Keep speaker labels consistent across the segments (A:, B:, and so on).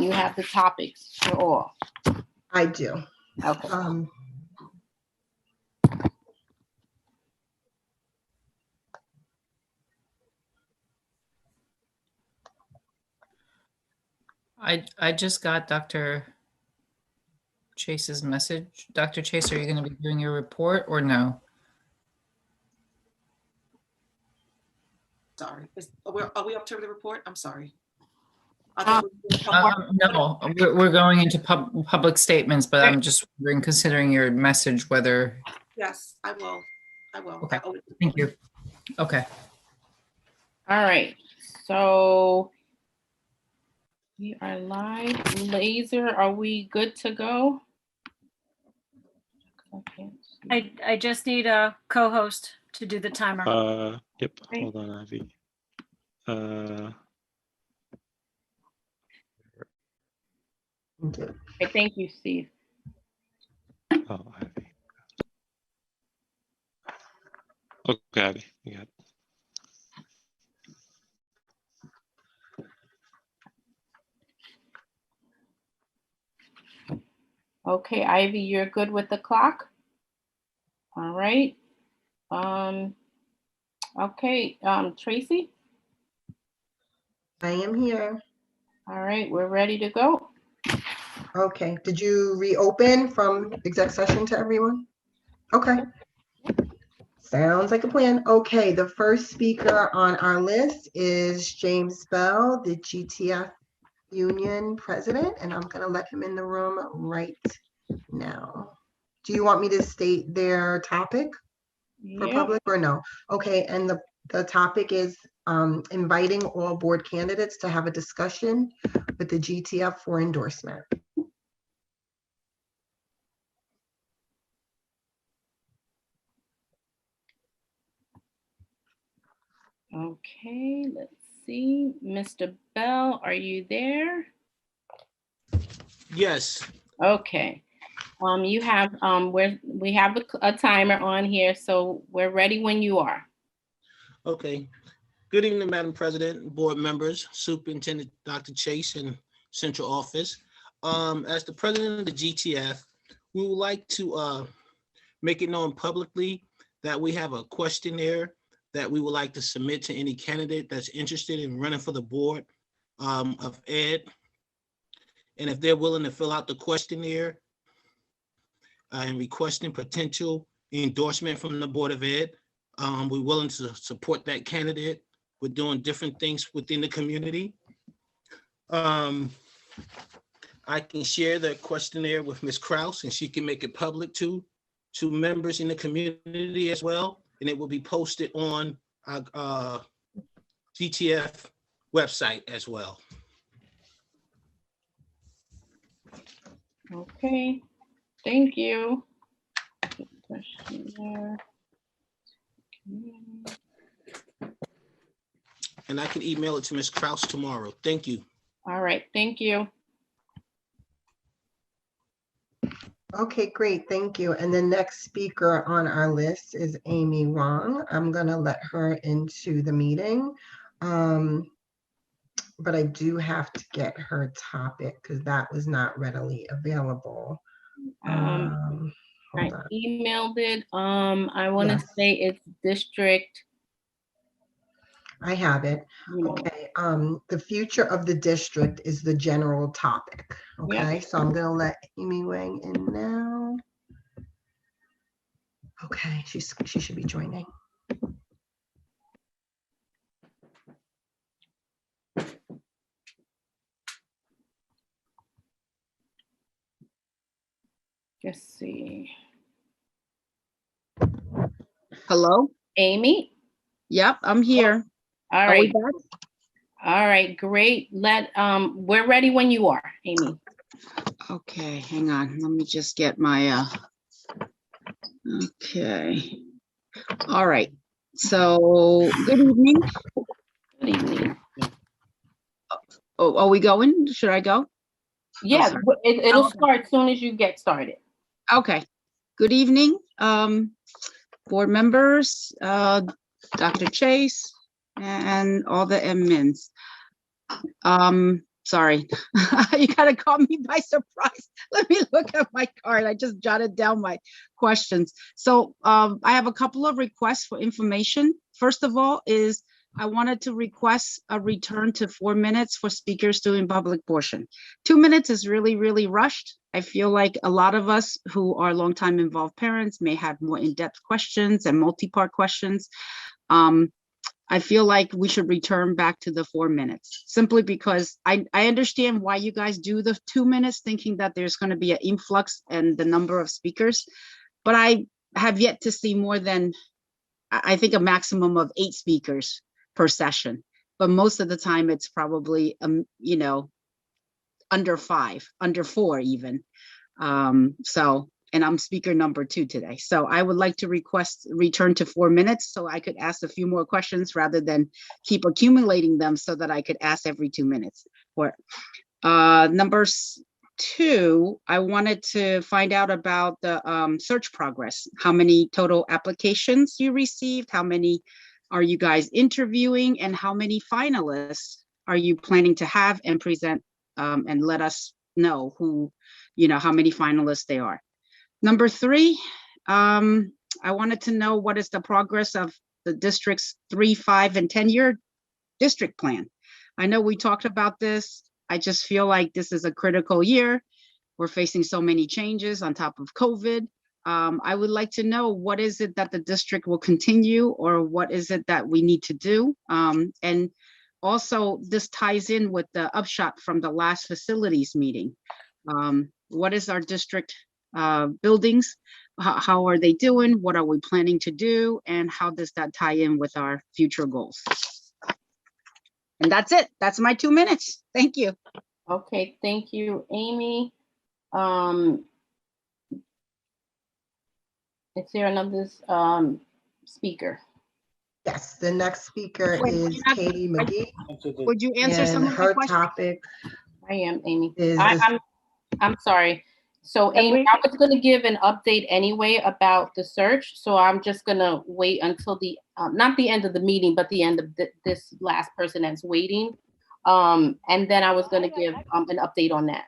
A: you have the topics for all?
B: I do.
A: Okay.
C: I just got Dr. Chase's message. Dr. Chase, are you going to be doing your report or no?
D: Sorry. Are we up to the report? I'm sorry.
C: No, we're going into public statements, but I'm just wondering, considering your message, whether.
D: Yes, I will. I will.
C: Okay, thank you. Okay.
A: All right. So we are live. Laser, are we good to go?
E: I just need a co-host to do the timer.
F: Yep.
A: Okay.
F: Hold on, Ivy.
A: Okay, thank you, Steve.
F: Oh, Ivy. Okay, Ivy, you got it.
A: Okay, Ivy, you're good with the clock? All right. Okay, Tracy?
B: I am here.
A: All right, we're ready to go.
B: Okay, did you reopen from exec session to everyone? Okay. Sounds like a plan. Okay, the first speaker on our list is James Bell, the GTF Union President, and I'm gonna let him in the room right now. Do you want me to state their topic for
A: Yeah.
B: public or no? Okay, and the topic is inviting all board candidates to have a discussion with the GTF for endorsement.
A: Okay, let's see. Mr. Bell, are you there?
G: Yes.
A: Okay. You have we have a timer on here, so we're ready when you are.
G: Okay. Good evening, Madam President, board members, Superintendent Dr. Chase and Central Office. As the president of the GTF, we would like to make it known publicly that we have a questionnaire that we would like to submit to any candidate that's interested in running for the board of ed. And if they're willing to fill out the questionnaire and requesting potential endorsement from the Board of Ed, we're willing to support that candidate. We're doing different things within the community. I can share the questionnaire with Ms. Kraus and she can make it public to members in the community as well. And it will be posted on our GTF website as well.
A: Okay, thank you.
G: And I can email it to Ms. Kraus tomorrow. Thank you.
A: All right, thank you.
B: Okay, great, thank you. And the next speaker on our list is Amy Wong. I'm gonna let her into the meeting. But I do have to get her topic because that was not readily available.
A: I
B: Hold on.
A: emailed it. I want to
B: Yes.
A: say it's district.
B: I have it. Okay, the future of the district is the general topic. Okay,
A: Yeah.
B: so I'm gonna let Amy Wang in now. Okay, she should be joining.
A: Let's see.
H: Hello?
A: Amy?
H: Yep, I'm here.
A: All
H: Are we
A: right.
H: back?
A: All right, great. We're ready when you are, Amy.
H: Okay, hang on. Let me just get my, okay. All right. So, good evening.
A: Good evening.
H: Oh, are we going? Should I go?
A: Yeah,
H: sorry.
A: it'll
H: Okay.
A: start as soon as you get started.
H: Okay. Good evening, board members, Dr. Chase, and all the admins. sorry. You kind of caught me by surprise. Let me look at my card. I just jotted down my questions. So I have a couple of requests for information. First of all is I wanted to request a return to 4 minutes for speakers doing public portion. 2 minutes is really, really rushed. I feel like a lot of us who are longtime involved parents may have more in-depth questions and multi-part questions. I feel like we should return back to the 4 minutes, simply because I understand why you guys do the 2 minutes, thinking that there's going to be an influx and the number of speakers, but I have yet to see more than, I think, a maximum of 8 speakers per session. But most of the time it's probably, you know, under 5, under 4 even. And I'm speaker number 2 today. So I would like to request return to 4 minutes so I could ask a few more questions rather than keep accumulating them so that I could ask every 2 minutes. Number 2, I wanted to find out about the search progress. How many total applications you received? How many are you guys interviewing? And how many finalists are you planning to have and present, and let us know who, you know, how many finalists they are. Number 3, I wanted to know what is the progress of the district's 3, 5, and 10-year district plan. I know we talked about this. I just feel like this is a critical year. We're facing so many changes on top of COVID. I would like to know, what is it that the district will continue, or what is it that we need to do? And also, this ties in with the upshot from the last facilities meeting. What is our district buildings? How are they doing? What are we planning to do? And how does that tie in with our future goals? And that's it. That's my 2 minutes. Thank you.
A: Okay, thank you, Amy. Is there another speaker?
B: Yes, the next speaker
H: Wait,
B: is
H: you're not-
B: Katie McGee,
H: Would you answer some
B: and
H: of my
B: her
H: questions?
B: topic
A: I am, Amy.
B: is
A: I'm sorry. So
E: Can
A: Amy,
E: we-
A: I was gonna give an update anyway about the search, so I'm just gonna wait until the, not the end of the meeting, but the end of this last person that's waiting. And then I was gonna give an update on that.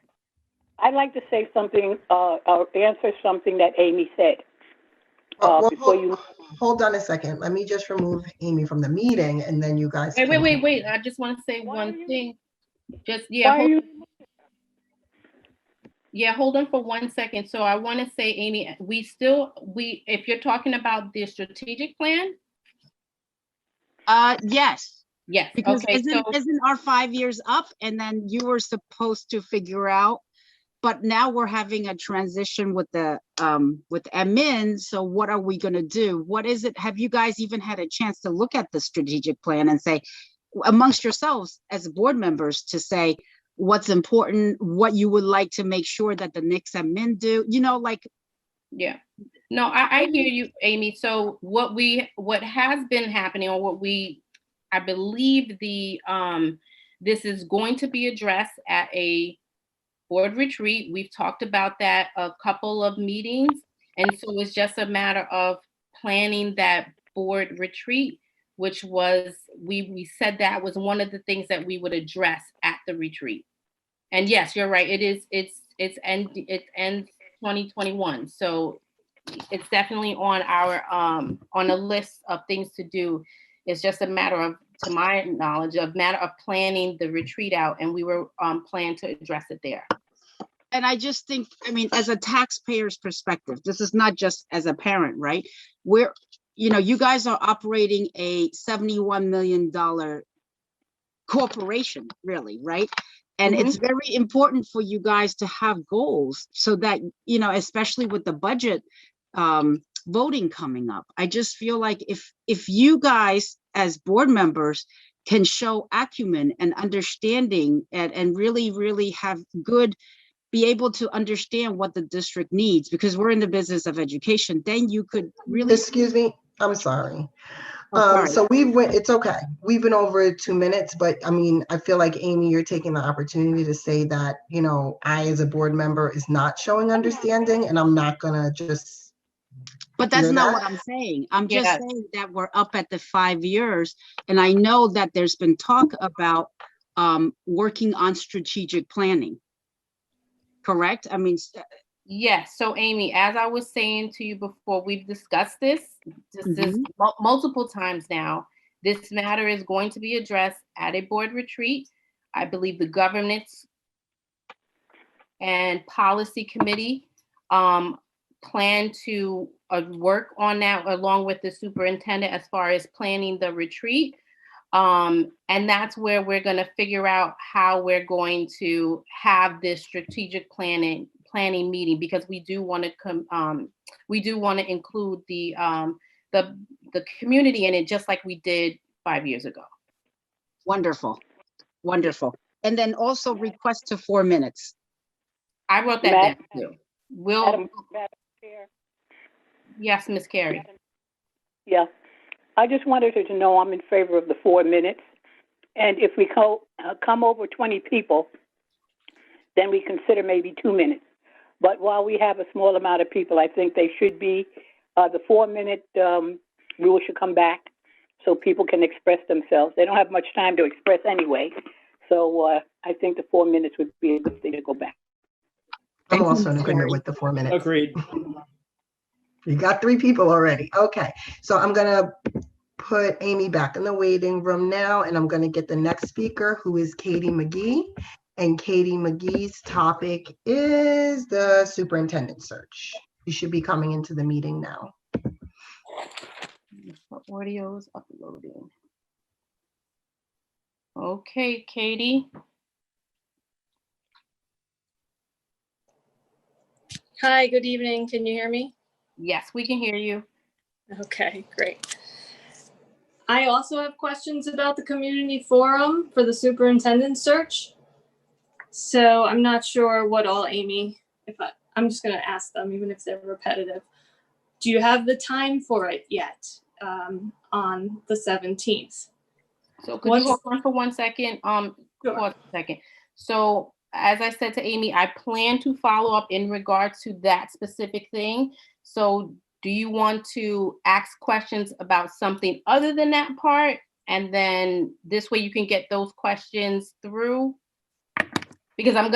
I: I'd like to say something, or answer something that Amy said.
B: well,
I: Before you,
B: hold on a second. Let me just remove Amy from the meeting, and then you guys. can-
A: Wait. I just want to say one thing. Just,
I: why are
A: hold on for 1 second. So I want to say, Amy, if you're talking about the strategic plan,
H: Yes,
A: yes.
H: because
A: Okay, so
H: isn't our 5 years up? And then you were supposed to figure out, but now we're having a transition with the admin. So what are we gonna do? What is it? Have you guys even had a chance to look at the strategic plan and say, amongst yourselves as board members, to say what's important, what you would like to make sure that the next admin do, you know, like.
A: yeah. No, I hear you, Amy. So what has been happening, or I believe this is going to be addressed at a board retreat. We've talked about that a couple of meetings. And so it's just a matter of planning that board retreat, which was, we said that was one of the things that we would address at the retreat. And yes, you're right. It ends 2021. So it's definitely on our on a list of things to do. It's just a matter of, to my knowledge, a matter of planning the retreat out, and we were planning to address it there.
H: And I just think, I mean, as a taxpayer's perspective, this is not just as a parent, right? We're, you know, you guys are operating a $71 million corporation, really, right? And it's very important for you guys to have goals so that, you know, especially with the budget voting coming up. I just feel like if you guys as board members can show acumen and understanding and really, really have be able to understand what the district needs, because we're in the business of education, then you could really.
B: Excuse me, I'm sorry.
H: Sorry.
B: So it's okay. We've been over 2 minutes, but I mean, I feel like, Amy, you're taking the opportunity to say that, you know, I as a board member is not showing understanding, and I'm not gonna just.
H: But that's
B: hear
H: not
B: that.
H: what I'm saying. I'm just
A: Yes.
H: saying that we're up at the 5 years. And I know that there's been talk about working on strategic planning. Correct? I mean,
A: Yes, so Amy, as I was saying to you before, we've discussed this is multiple times now. This matter is going to be addressed at a board retreat. I believe the governance and policy committee plan to work on that along with the superintendent as far as planning the retreat. And that's where we're going to figure out how we're going to have this strategic planning meeting, because we do want to include the community in it, just like we did 5 years ago.
H: wonderful, wonderful. And then also request to 4 minutes.
A: I wrote that down too.
I: Madam Chair.
A: Yes, Ms. Carey.
I: Yeah, I just wanted her to know I'm in favor of the 4 minutes. And if we come over 20 people, then we consider maybe 2 minutes. But while we have a small amount of people, I think they should be, the 4 minute rule should come back so people can express themselves. They don't have much time to express anyway. So I think the 4 minutes would be a good thing to go back.
B: I'm also in agreement with the 4 minutes.
J: Agreed.
B: You got 3 people already. Okay, so I'm gonna put Amy back in the waiting room now, and I'm gonna get the next speaker, who is Katie McGee. And Katie McGee's topic is the superintendent search. You should be coming into the meeting now.
A: Audio is uploading. Okay, Katie.
K: Hi, good evening. Can you hear me?
A: Yes, we can hear you.
K: Okay, great. I also have questions about the community forum for the superintendent search. So I'm not sure what all, Amy, I'm just going to ask them, even if they're repetitive. Do you have the time for it yet on the 17th?
A: So could you hold on for 1 second?
K: Sure.
A: Pause a second. So as I said to Amy, I plan to follow up in regards to that specific thing. So do you want to ask questions about something other than that part? And then this way you can get those questions through? Because I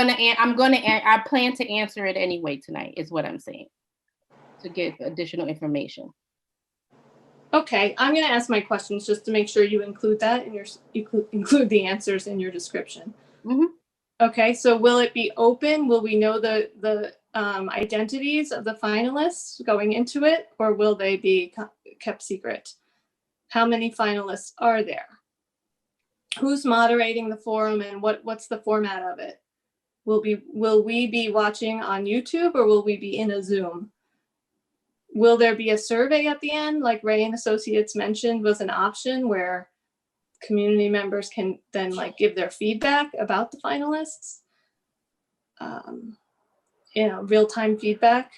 A: plan to answer it anyway tonight, is what I'm saying, to get additional information.
K: Okay, I'm going to ask my questions just to make sure you include that in your include the answers in your description.
A: Mm-hmm.
K: Okay, so will it be open? Will we know the identities of the finalists going into it, or will they be kept secret? How many finalists are there? Who's moderating the forum, and what's the format of it? Will we be watching on YouTube, or will we be in a Zoom? Will there be a survey at the end, like Ray and Associates mentioned was an option where community members can then give their feedback about the finalists? Real-time feedback.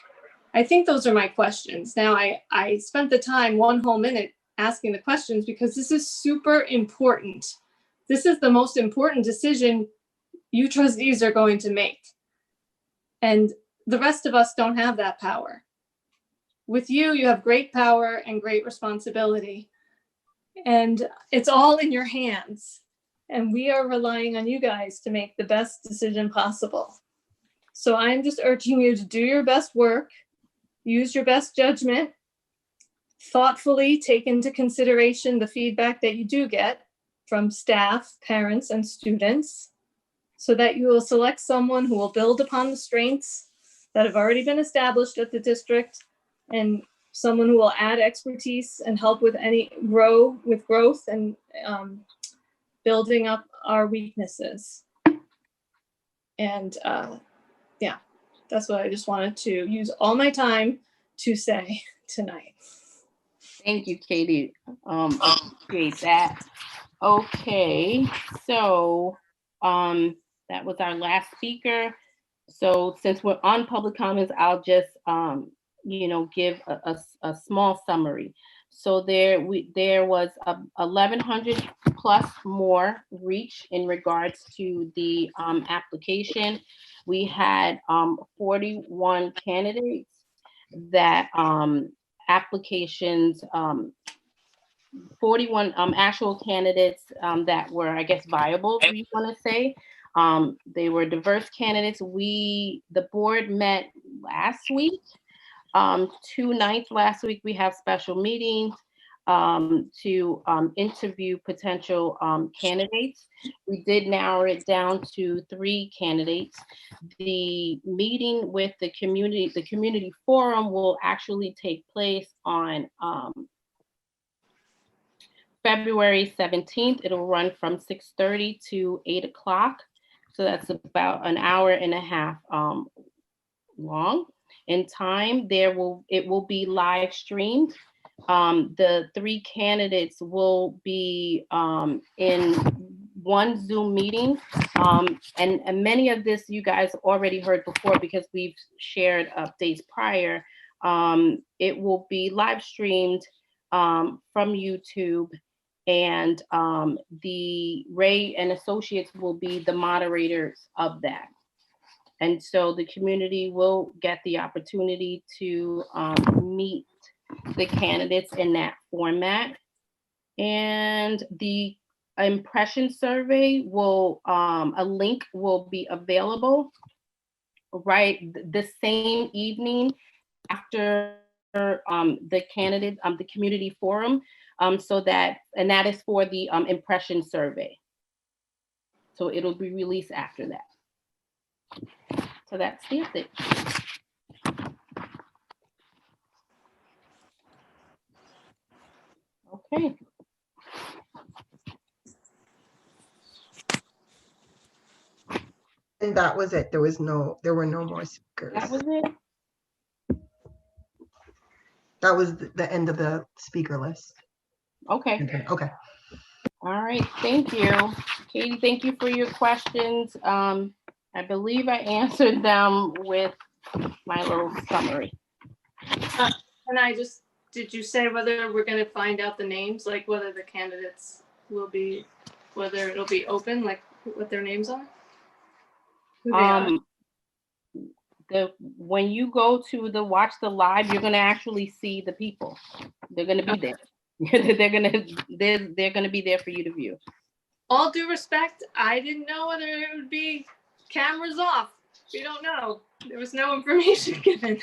K: I think those are my questions. Now, I spent the time 1 whole minute asking the questions because this is super important. This is the most important decision you trustees are going to make. And the rest of us don't have that power. With you, you have great power and great responsibility. And it's all in your hands. And we are relying on you guys to make the best decision possible. So I'm just urging you to do your best work, use your best judgment, thoughtfully take into consideration the feedback that you do get from staff, parents, and students, so that you will select someone who will build upon the strengths that have already been established at the district, and someone who will add expertise and help with growth and building up our weaknesses. And yeah, that's what I just wanted to use all my time to say tonight.
A: Thank you, Katie. Appreciate that. Okay, so that was our last speaker. So since we're on public comments, I'll just give a small summary. So there was 1,100 plus more reach in regards to the application. We had 41 candidates that applications 41 actual candidates that were, I guess, viable, if you want to say. They were diverse candidates. The board met last week, 2 nights last week. We have special meetings to interview potential candidates. We did narrow it down to 3 candidates. The meeting with the community forum will actually take place on February 17th. It'll run from 6:30 to 8 o'clock. So that's about an hour and a half long in time. It will be live streamed. The 3 candidates will be in one Zoom meeting. And many of this you guys already heard before because we've shared updates prior. It will be live streamed from YouTube, and the Ray and Associates will be the moderators of that. And so the community will get the opportunity to meet the candidates in that format. And the impression survey a link will be available right the same evening after the community forum. That is for the impression survey. So it'll be released after that. So that's the update. Okay.
B: And that was it. There were no more speakers.
A: That was it.
B: That was the end of the speaker list.
A: Okay.
B: Okay.
A: All right. Thank you. Katie, thank you for your questions. I believe I answered them with my little summary.
K: And did you say whether we're going to find out the names, like whether the candidates will be, whether it'll be open, like what their names are? Who they are?
A: When you go to watch the live, you're going to actually see the people. They're going to be there. they're going to be there for you to view.
K: All due respect, I didn't know whether it would be cameras off. We don't know. There was no information given.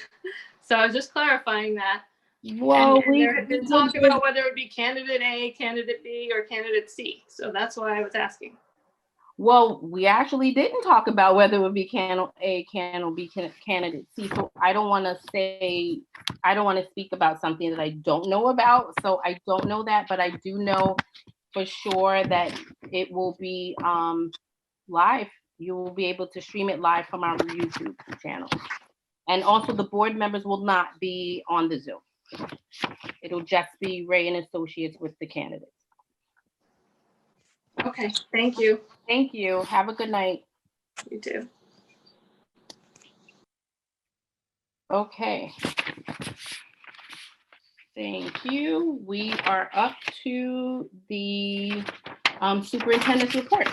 K: So I was just clarifying that.
A: Well,
K: and there had been talk about whether it would be candidate A, candidate B, or candidate C. So that's why I was asking.
A: Well, we actually didn't talk about whether it would be candidate A, candidate B, candidate C. So I don't want to speak about something that I don't know about. So I don't know that, but I do know for sure that it will be live. You will be able to stream it live from our YouTube channel. And also the board members will not be on the Zoom. It'll just be Ray and Associates with the candidates.
K: Okay, thank you.
A: Thank you. Have a good night.
K: You too.
A: Okay. Thank you. We are up to the superintendent's report.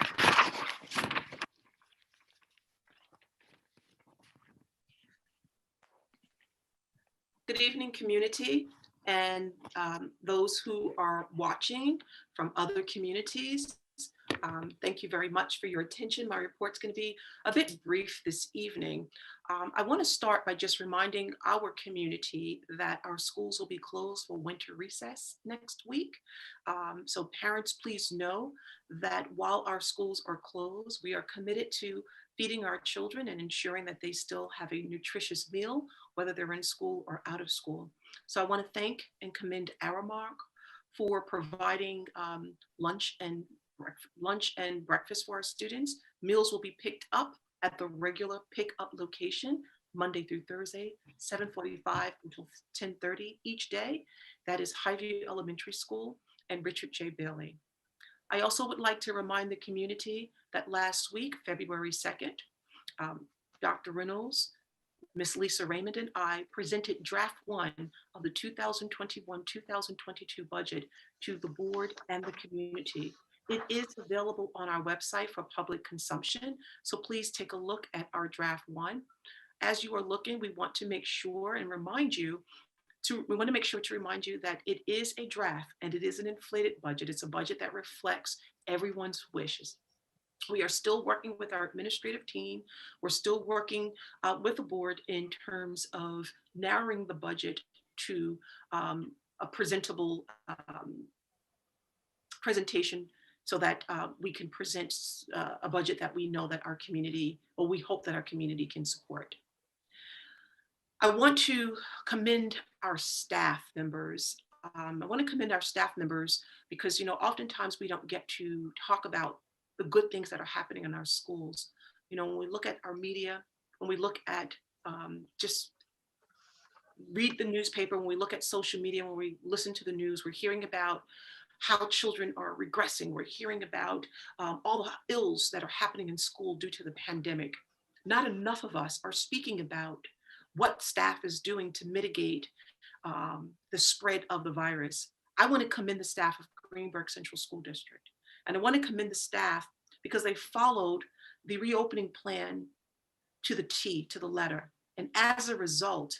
D: Good evening, community, and those who are watching from other communities. Thank you very much for your attention. My report's going to be a bit brief this evening. I want to start by just reminding our community that our schools will be closed for winter recess next week. So parents, please know that while our schools are closed, we are committed to feeding our children and ensuring that they still have a nutritious meal, whether they're in school or out of school. So I want to thank and commend Aramark for providing lunch and breakfast for our students. Meals will be picked up at the regular pickup location Monday through Thursday, 7:45 until 10:30 each day. That is Highview Elementary School and Richard J. Bailey. I also would like to remind the community that last week, February 2nd, Dr. Reynolds, Ms. Lisa Raymond, and I presented draft 1 of the 2021-2022 budget to the board and the community. It is available on our website for public consumption, so please take a look at our draft 1. As you are looking, we want to make sure and remind you we want to make sure to remind you that it is a draft and it is an inflated budget. It's a budget that reflects everyone's wishes. We are still working with our administrative team. We're still working with the board in terms of narrowing the budget to a presentable presentation so that we can present a budget that we know that our community, or we hope that our community can support. I want to commend our staff members. I want to commend our staff members because, you know, oftentimes we don't get to talk about the good things that are happening in our schools. You know, when we look at our media, when we look at just read the newspaper, when we look at social media, when we listen to the news, we're hearing about how children are regressing. We're hearing about all the ills that are happening in school due to the pandemic. Not enough of us are speaking about what staff is doing to mitigate the spread of the virus. I want to commend the staff of Greenburgh Central School District. And I want to commend the staff because they followed the reopening plan to the T, to the letter. And as a result,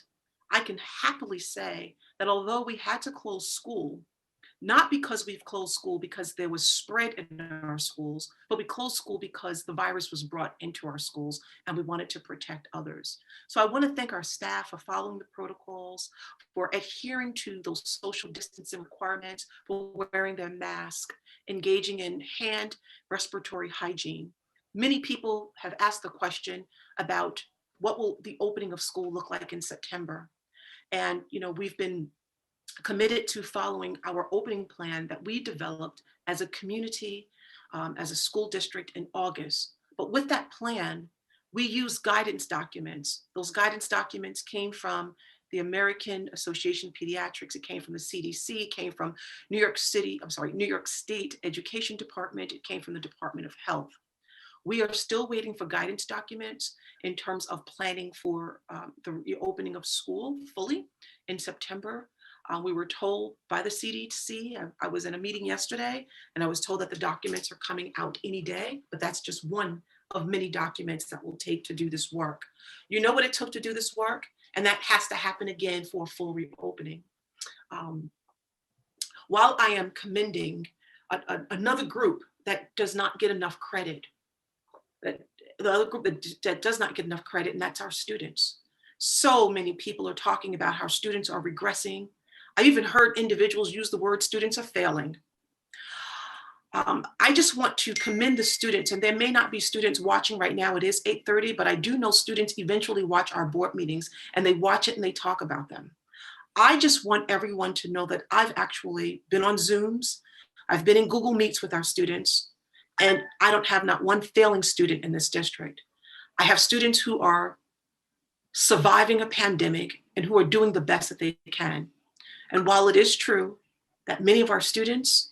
D: I can happily say that although we had to close school, not because we've closed school because there was spread in our schools, but we closed school because the virus was brought into our schools and we wanted to protect others. So I want to thank our staff for following the protocols, for adhering to those social distancing requirements, for wearing their mask, engaging in hand respiratory hygiene. Many people have asked the question about what will the opening of school look like in September? And, you know, we've been committed to following our opening plan that we developed as a community, as a school district in August. But with that plan, we used guidance documents. Those guidance documents came from the American Association of Pediatrics. It came from the CDC, it came from New York State Education Department. It came from the Department of Health. We are still waiting for guidance documents in terms of planning for the reopening of school fully in September. We were told by the CDC, I was in a meeting yesterday, and I was told that the documents are coming out any day, but that's just one of many documents that we'll take to do this work. You know what it took to do this work, and that has to happen again for a full reopening. While I am commending another group that does not get enough credit, the other group that does not get enough credit, and that's our students. So many people are talking about how students are regressing. I even heard individuals use the word students are failing. I just want to commend the students, and there may not be students watching right now. It is 8:30, but I do know students eventually watch our board meetings and they watch it and they talk about them. I just want everyone to know that I've actually been on Zooms. I've been in Google Meets with our students, and I don't have not one failing student in this district. I have students who are surviving a pandemic and who are doing the best that they can. And while it is true that many of our students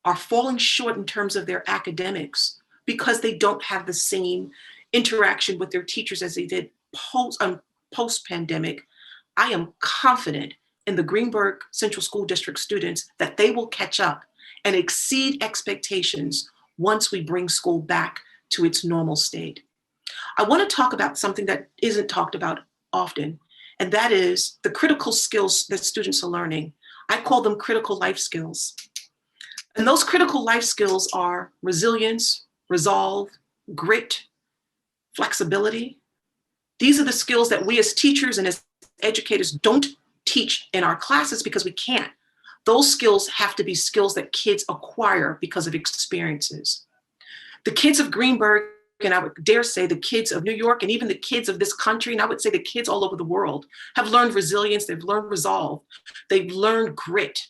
D: are falling short in terms of their academics because they don't have the same interaction with their teachers as they did post-pandemic, I am confident in the Greenburgh Central School District students that they will catch up and exceed expectations once we bring school back to its normal state. I want to talk about something that isn't talked about often, and that is the critical skills that students are learning. I call them critical life skills. And those critical life skills are resilience, resolve, grit, flexibility. These are the skills that we as teachers and as educators don't teach in our classes because we can't. Those skills have to be skills that kids acquire because of experiences. The kids of Greenburgh, and I would dare say the kids of New York, and even the kids of this country, and I would say the kids all over the world, have learned resilience, they've learned resolve, they've learned grit.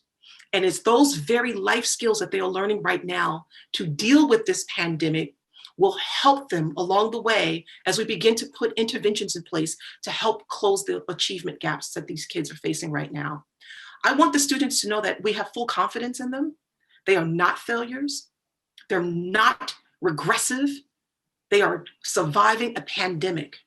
D: And it's those very life skills that they are learning right now to deal with this pandemic will help them along the way as we begin to put interventions in place to help close the achievement gaps that these kids are facing right now. I want the students to know that we have full confidence in them. They are not failures. They're not regressive. They are surviving a pandemic.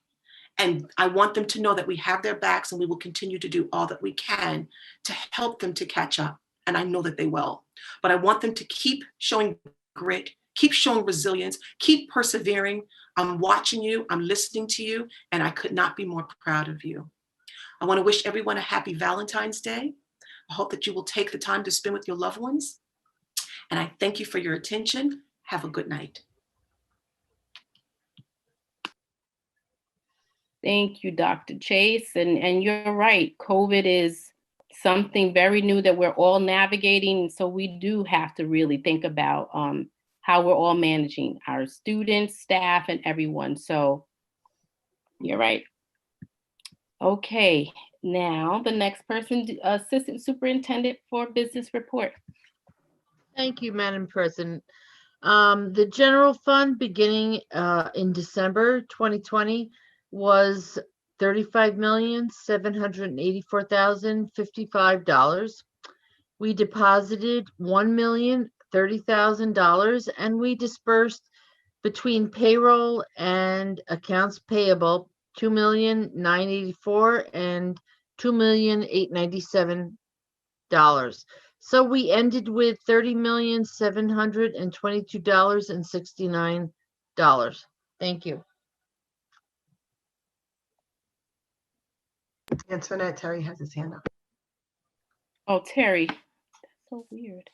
D: And I want them to know that we have their backs and we will continue to do all that we can to help them to catch up. And I know that they will. But I want them to keep showing grit, keep showing resilience, keep persevering. I'm watching you, I'm listening to you, and I could not be more proud of you. I want to wish everyone a happy Valentine's Day. I hope that you will take the time to spend with your loved ones. And I thank you for your attention. Have a good night.
A: Thank you, Dr. Chase. And you're right, COVID is something very new that we're all navigating. So we do have to really think about how we're all managing our students, staff, and everyone. So you're right. Okay, now the next person, Assistant Superintendent for Business Report.
J: Thank you, Madam President. The general fund beginning in December 2020 was $35,784,055. We deposited $1,030,000 and we dispersed between payroll and accounts payable $2,984,000 and $2,897,000. So we ended with $30,722,69. Thank you.
B: Antoinette, Terry has his hand up.
A: Oh, Terry, that's so weird.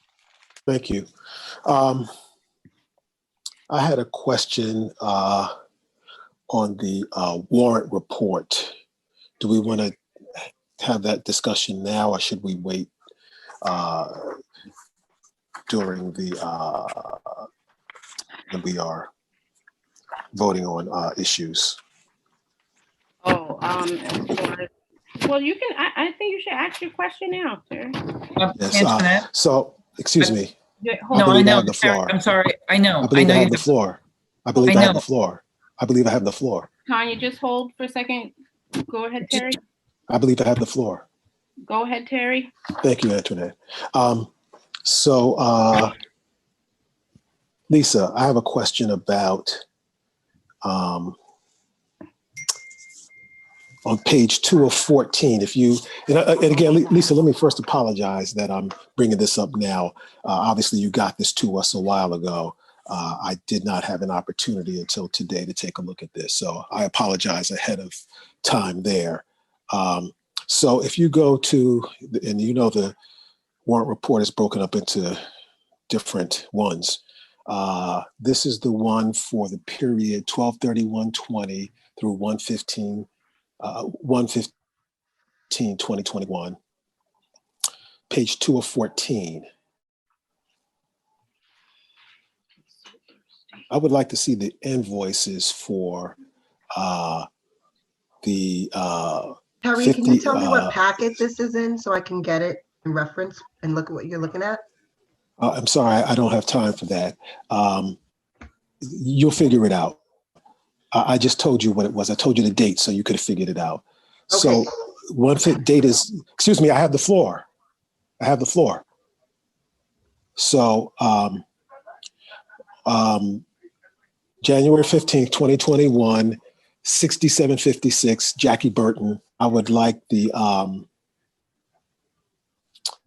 L: Thank you. I had a question on the warrant report. Do we want to have that discussion now, or should we wait during the when we are voting on issues?
A: Oh, well, you can. I think you should ask your question now, sir.
L: Yes.
C: Antoinette?
L: So, excuse me.
A: Hold
C: No,
A: on.
C: I know.
L: have the floor.
C: I'm sorry. I know.
L: I believe I
C: you
L: have the
C: do.
L: floor. I believe I have the
C: know.
L: floor. I believe I have the floor.
A: Tanya, just hold for a second. Go ahead, Terry.
L: I believe I have the floor.
A: Go ahead, Terry.
L: Thank you, Antoinette. Lisa, I have a question about on page 2 of 14. If you, and again, Lisa, let me first apologize that I'm bringing this up now. Obviously, you got this to us a while ago. I did not have an opportunity until today to take a look at this. So I apologize ahead of time there. So if you go to, and you know the warrant report is broken up into different ones. This is the one for the period 12/31/20 through 1/15/2021. Page 2 of 14. I would like to see the invoices for the
B: Terry,
L: 50,
B: can you tell me what packet this is in so I can get it and reference and look at what you're looking at?
L: I'm sorry, I don't have time for that. You'll figure it out. I just told you what it was. I told you the date so you could have figured it out.
B: Okay.
L: So one date is, excuse me, I have the floor. I have the floor. So January 15th, 2021, 6756, Jackie Burton. I would like the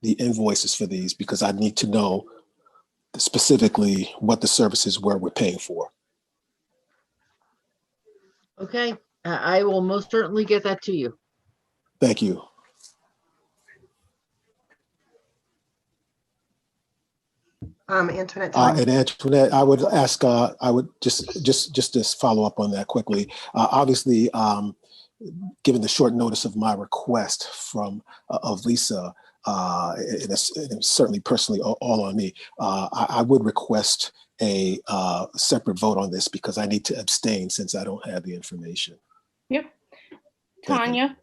L: invoices for these because I need to know specifically what the services were we're paying for.
J: Okay, I will most certainly get that to you.
L: Thank you.
B: Antoinette.
L: And Antoinette, I would ask, I would just to follow up on that quickly. Obviously, given the short notice of my request of Lisa, and it's certainly personally all on me, I would request a separate vote on this because I need to abstain since I don't have the information.
A: Yep. Tanya.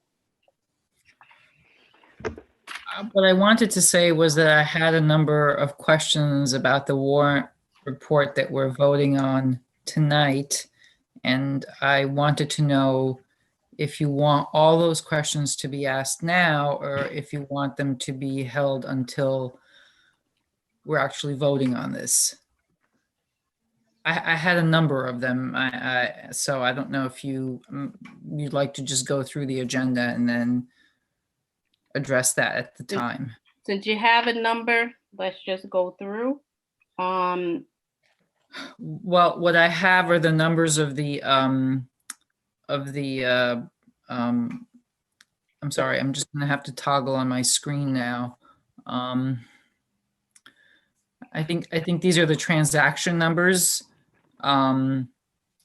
C: What I wanted to say was that I had a number of questions about the warrant report that we're voting on tonight. And I wanted to know if you want all those questions to be asked now, or if you want them to be held until we're actually voting on this. I had a number of them. So I don't know if you'd like to just go through the agenda and then address that at the time.
A: Since you have a number, let's just go through.
C: Well, what I have are the numbers of the I'm sorry, I'm just gonna have to toggle on my screen now. I think these are the transaction numbers.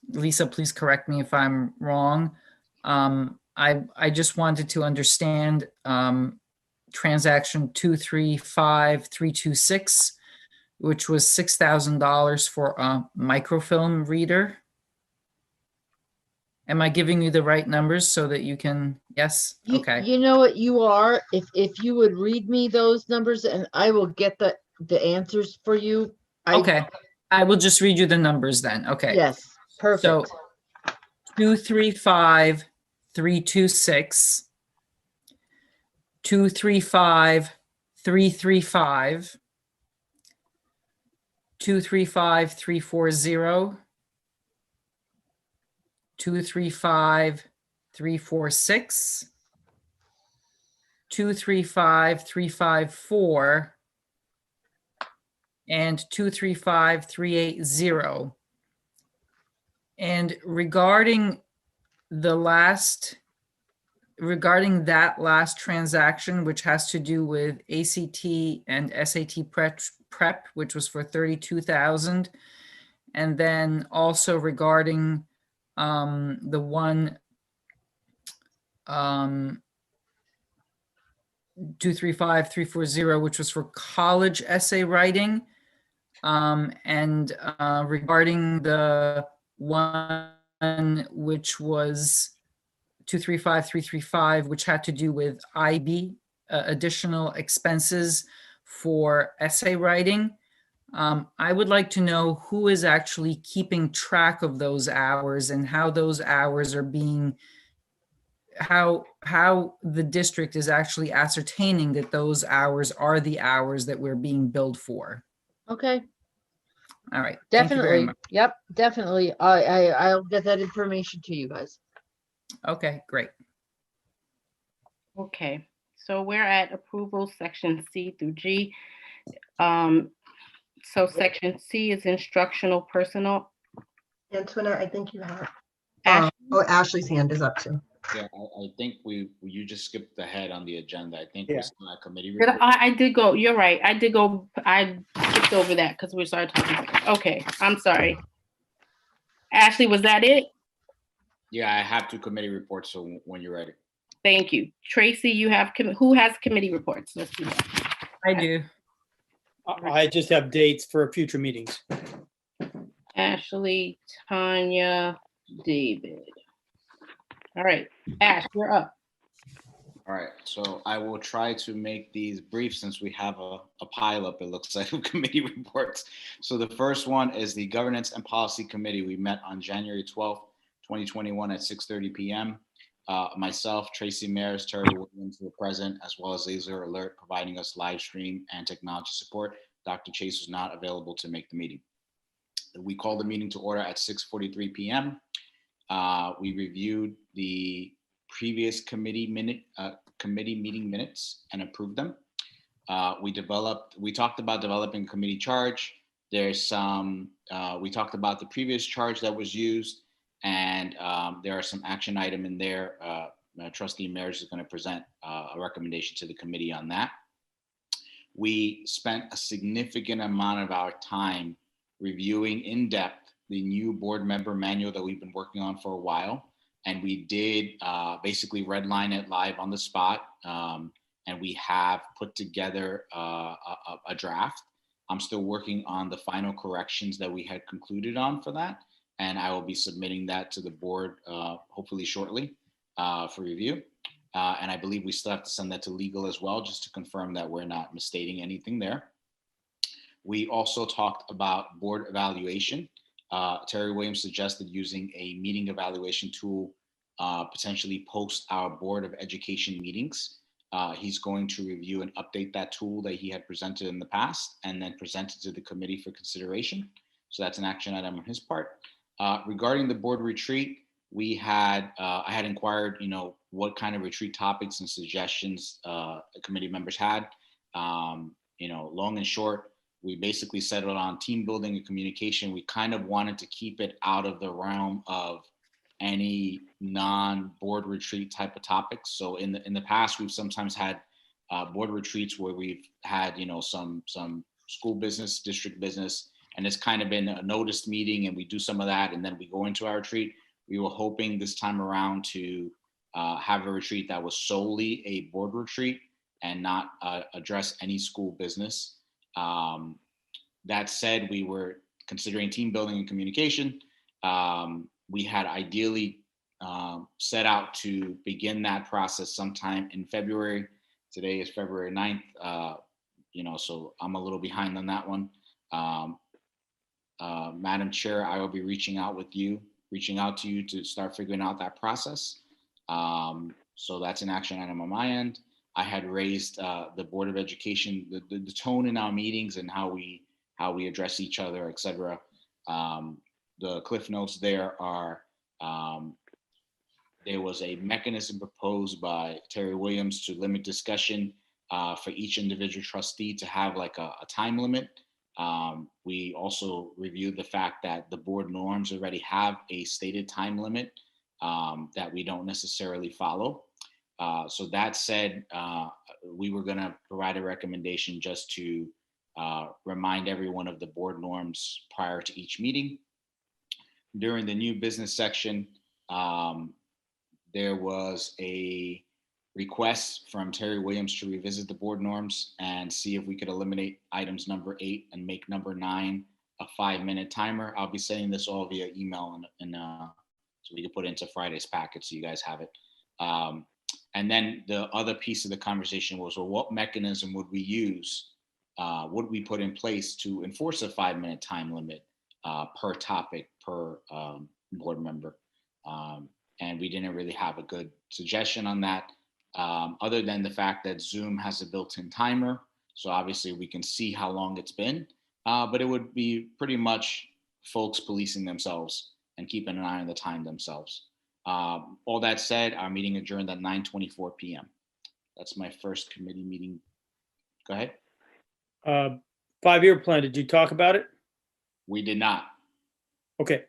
C: Lisa, please correct me if I'm wrong. I just wanted to understand transaction 235326, which was $6,000 for a microfilm reader. Am I giving you the right numbers so that you can, yes? Okay.
J: You know what you are, if you would read me those numbers and I will get the answers for you.
C: Okay, I will just read you the numbers then. Okay.
J: Yes, perfect.
C: So 235326, 235335, 235340, 235346, 235354, and 235380. And regarding that last transaction, which has to do with ACT and SAT prep, which was for 32,000. And then also regarding the one 235340, which was for college essay writing. And regarding the one which was 235335, which had to do with IB, additional expenses for essay writing. I would like to know who is actually keeping track of those hours and how those hours are being, how the district is actually ascertaining that those hours are the hours that we're being billed for.
J: Okay,
C: All right. Thank you very
J: definitely.
C: much.
J: Yep, definitely. I'll get that information to you guys.
C: Okay, great.
A: Okay, so we're at approval, section C through G. So section C is instructional personnel.
B: Antoinette, I think you have.
A: Ashley?
B: Ashley's hand is up too.
M: Yeah, I think you just skipped ahead on the agenda. I think
N: Yeah.
M: we're still at committee
A: Did
M: report.
A: I did go, you're right. I skipped over that because we started talking. Okay, I'm sorry. Ashley, was that it?
M: Yeah, I have 2 committee reports, so when you're ready.
A: Thank you. Tracy, you have, who has committee reports? Let's do that.
C: I do.
N: I just have dates for future meetings.
A: Ashley, Tanya, David. All right, Ash, you're up.
M: All right, so I will try to make these brief since we have a pile up, it looks like, of committee reports. So the first one is the Governance and Policy Committee. We met on January 12th, 2021 at 6:30 p.m. Myself, Tracy Maris, Terry Williams were present, as well as Laser Alert providing us live stream and technology support. Dr. Chase was not available to make the meeting. We called the meeting to order at 6:43 p.m. We reviewed the previous committee meeting minutes and approved them. We talked about developing committee charge. There's some, we talked about the previous charge that was used, and there are some action item in there. Trustee Maris is going to present a recommendation to the committee on that. We spent a significant amount of our time reviewing in depth the new board member manual that we've been working on for a while. And we did basically redline it live on the spot. And we have put together a draft. I'm still working on the final corrections that we had concluded on for that. And I will be submitting that to the board hopefully shortly for review. And I believe we still have to send that to legal as well, just to confirm that we're not misstating anything there. We also talked about board evaluation. Terry Williams suggested using a meeting evaluation tool, potentially post our Board of Education meetings. He's going to review and update that tool that he had presented in the past and then present it to the committee for consideration. So that's an action item on his part. Regarding the board retreat, we had, I had inquired, what kind of retreat topics and suggestions the committee members had. Long and short, we basically settled on team building and communication. We kind of wanted to keep it out of the realm of any non-board retreat type of topics. So in the past, we've sometimes had board retreats where we've had, some school business, district business, and it's kind of been a noticed meeting, and we do some of that, and then we go into our retreat. We were hoping this time around to have a retreat that was solely a board retreat and not address any school business. That said, we were considering team building and communication. We had ideally set out to begin that process sometime in February. Today is February 9th, so I'm a little behind on that one. Madam Chair, I will be reaching out to you to start figuring out that process. So that's an action item on my end. I had raised the Board of Education, the tone in our meetings and how we address each other, et cetera. The cliff notes there are, there was a mechanism proposed by Terry Williams to limit discussion for each individual trustee to have like a time limit. We also reviewed the fact that the board norms already have a stated time limit that we don't necessarily follow. So that said, we were going to provide a recommendation just to remind everyone of the board norms prior to each meeting. During the new business section, there was a request from Terry Williams to revisit the board norms and see if we could eliminate items number 8 and make number 9 a 5-minute timer. I'll be sending this all via email and so we can put it into Friday's packet so you guys have it. And then the other piece of the conversation was, well, what mechanism would we use? Would we put in place to enforce a 5-minute time limit per topic, per board member? And we didn't really have a good suggestion on that, other than the fact that Zoom has a built-in timer. So obviously we can see how long it's been, but it would be pretty much folks policing themselves and keeping an eye on the time themselves. All that said, our meeting adjourned at 9:24 p.m. That's my first committee meeting. Go ahead.
N: 5-year plan, did you talk about it?
M: We did not.
N: Okay.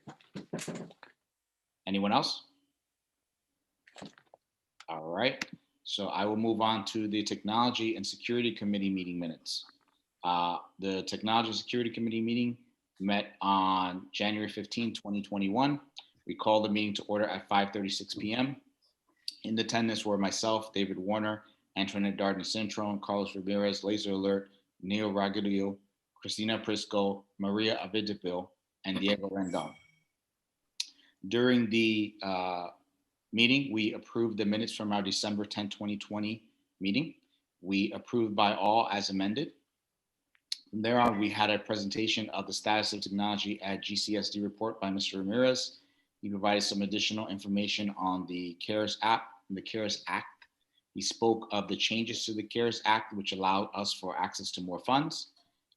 M: Anyone else? All right. So I will move on to the Technology and Security Committee meeting minutes. The Technology and Security Committee meeting met on January 15, 2021. We called the meeting to order at 5:36 p.m. In attendance were myself, David Warner, Antoinette Darden-Cintron, Carlos Ramirez, Laser Alert, Neil Ragadio, Christina Prisco, Maria Avidipil, and Diego Rendon. During the meeting, we approved the minutes from our December 10, 2020 meeting. We approved by all as amended. From there on, we had a presentation of the status of technology at GCSD report by Mr. Ramirez. He provided some additional information on the CARES app and the CARES Act. He spoke of the changes to the CARES Act, which allowed us for access to more funds.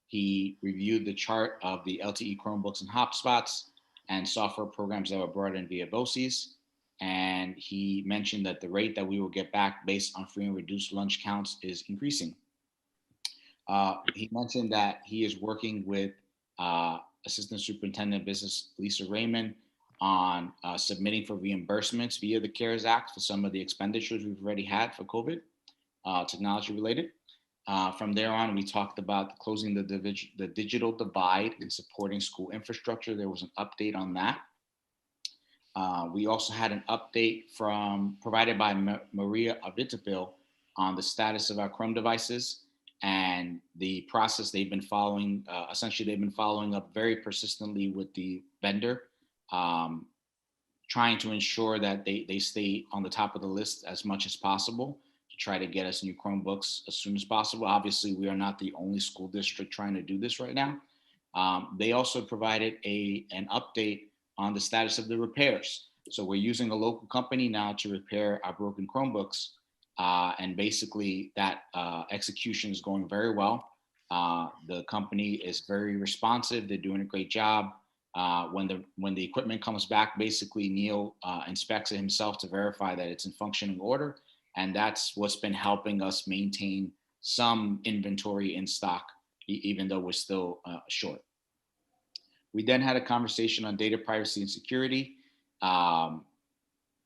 M: He reviewed the chart of the LTE Chromebooks and hotspots and software programs that were brought in via BOCES. And he mentioned that the rate that we will get back based on free and reduced lunch counts is increasing. He mentioned that he is working with Assistant Superintendent of Business Lisa Raymond on submitting for reimbursements via the CARES Act for some of the expenditures we've already had for COVID, technology related. From there on, we talked about closing the digital divide and supporting school infrastructure. There was an update on that. We also had an update provided by Maria Avidipil on the status of our Chrome devices and the process they've been following. Essentially, they've been following up very persistently with the vendor, trying to ensure that they stay on the top of the list as much as possible to try to get us new Chromebooks as soon as possible. Obviously, we are not the only school district trying to do this right now. They also provided an update on the status of the repairs. So we're using a local company now to repair our broken Chromebooks. And basically that execution is going very well. The company is very responsive. They're doing a great job. When the equipment comes back, basically Neil inspects it himself to verify that it's in functioning order. And that's what's been helping us maintain some inventory in stock, even though we're still short. We then had a conversation on data privacy and security.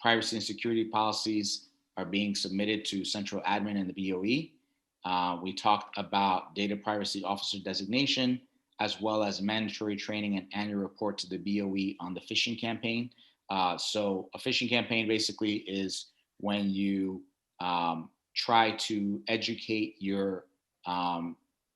M: privacy and security policies are being submitted to central admin and the BOE. We talked about data privacy officer designation, as well as mandatory training and annual report to the BOE on the phishing campaign. So a phishing campaign basically is when you try to educate your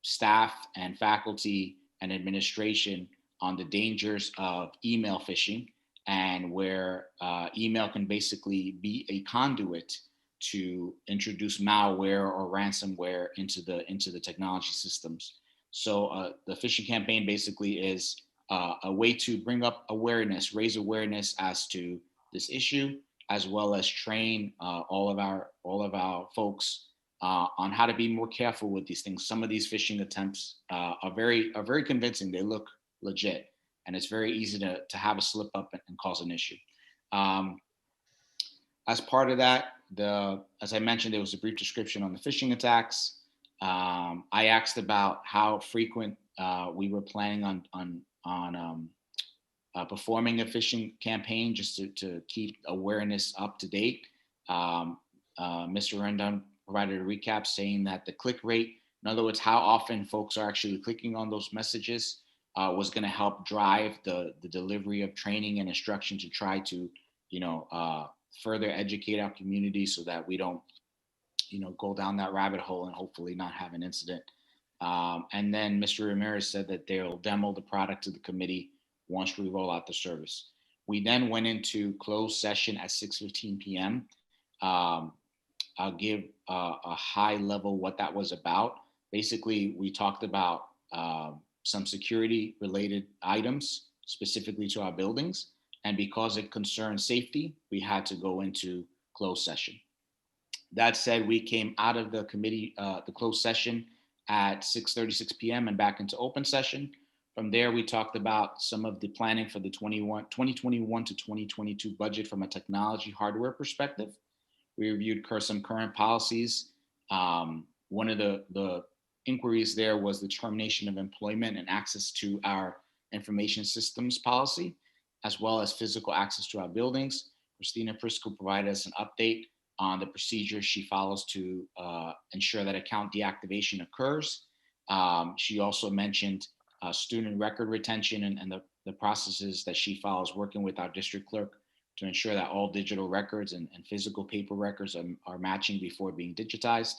M: staff and faculty and administration on the dangers of email phishing, and where email can basically be a conduit to introduce malware or ransomware into the technology systems. So the phishing campaign basically is a way to bring up awareness, raise awareness as to this issue, as well as train all of our folks on how to be more careful with these things. Some of these phishing attempts are very convincing. They look legit, and it's very easy to have a slip up and cause an issue. As part of that, as I mentioned, there was a brief description on the phishing attacks. I asked about how frequent we were planning on performing a phishing campaign, just to keep awareness up to date. Mr. Rendon provided a recap saying that the click rate, in other words, how often folks are actually clicking on those messages, was going to help drive the delivery of training and instruction to try to, further educate our community so that we don't, go down that rabbit hole and hopefully not have an incident. And then Mr. Ramirez said that they'll demo the product to the committee once we roll out the service. We then went into closed session at 6:15 p.m. I'll give a high level what that was about. Basically, we talked about some security related items specifically to our buildings. And because it concerned safety, we had to go into closed session. That said, we came out of the committee, the closed session at 6:36 p.m. and back into open session. From there, we talked about some of the planning for the 2021 to 2022 budget from a technology hardware perspective. We reviewed some current policies. One of the inquiries there was the termination of employment and access to our information systems policy, as well as physical access to our buildings. Christina Prisco provided us an update on the procedures she follows to ensure that account deactivation occurs. She also mentioned student record retention and the processes that she follows, working with our district clerk to ensure that all digital records and physical paper records are matching before being digitized.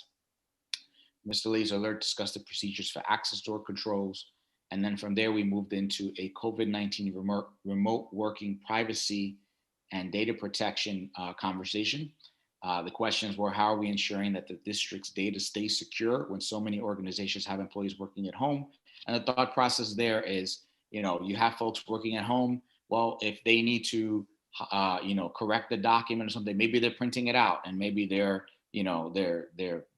M: Mr. Lee's alert discussed the procedures for access door controls. And then from there, we moved into a COVID-19 remote working privacy and data protection conversation. The questions were, how are we ensuring that the district's data stays secure when so many organizations have employees working at home? And the thought process there is, you have folks working at home. Well, if they need to, correct the document or something, maybe they're printing it out, and maybe they're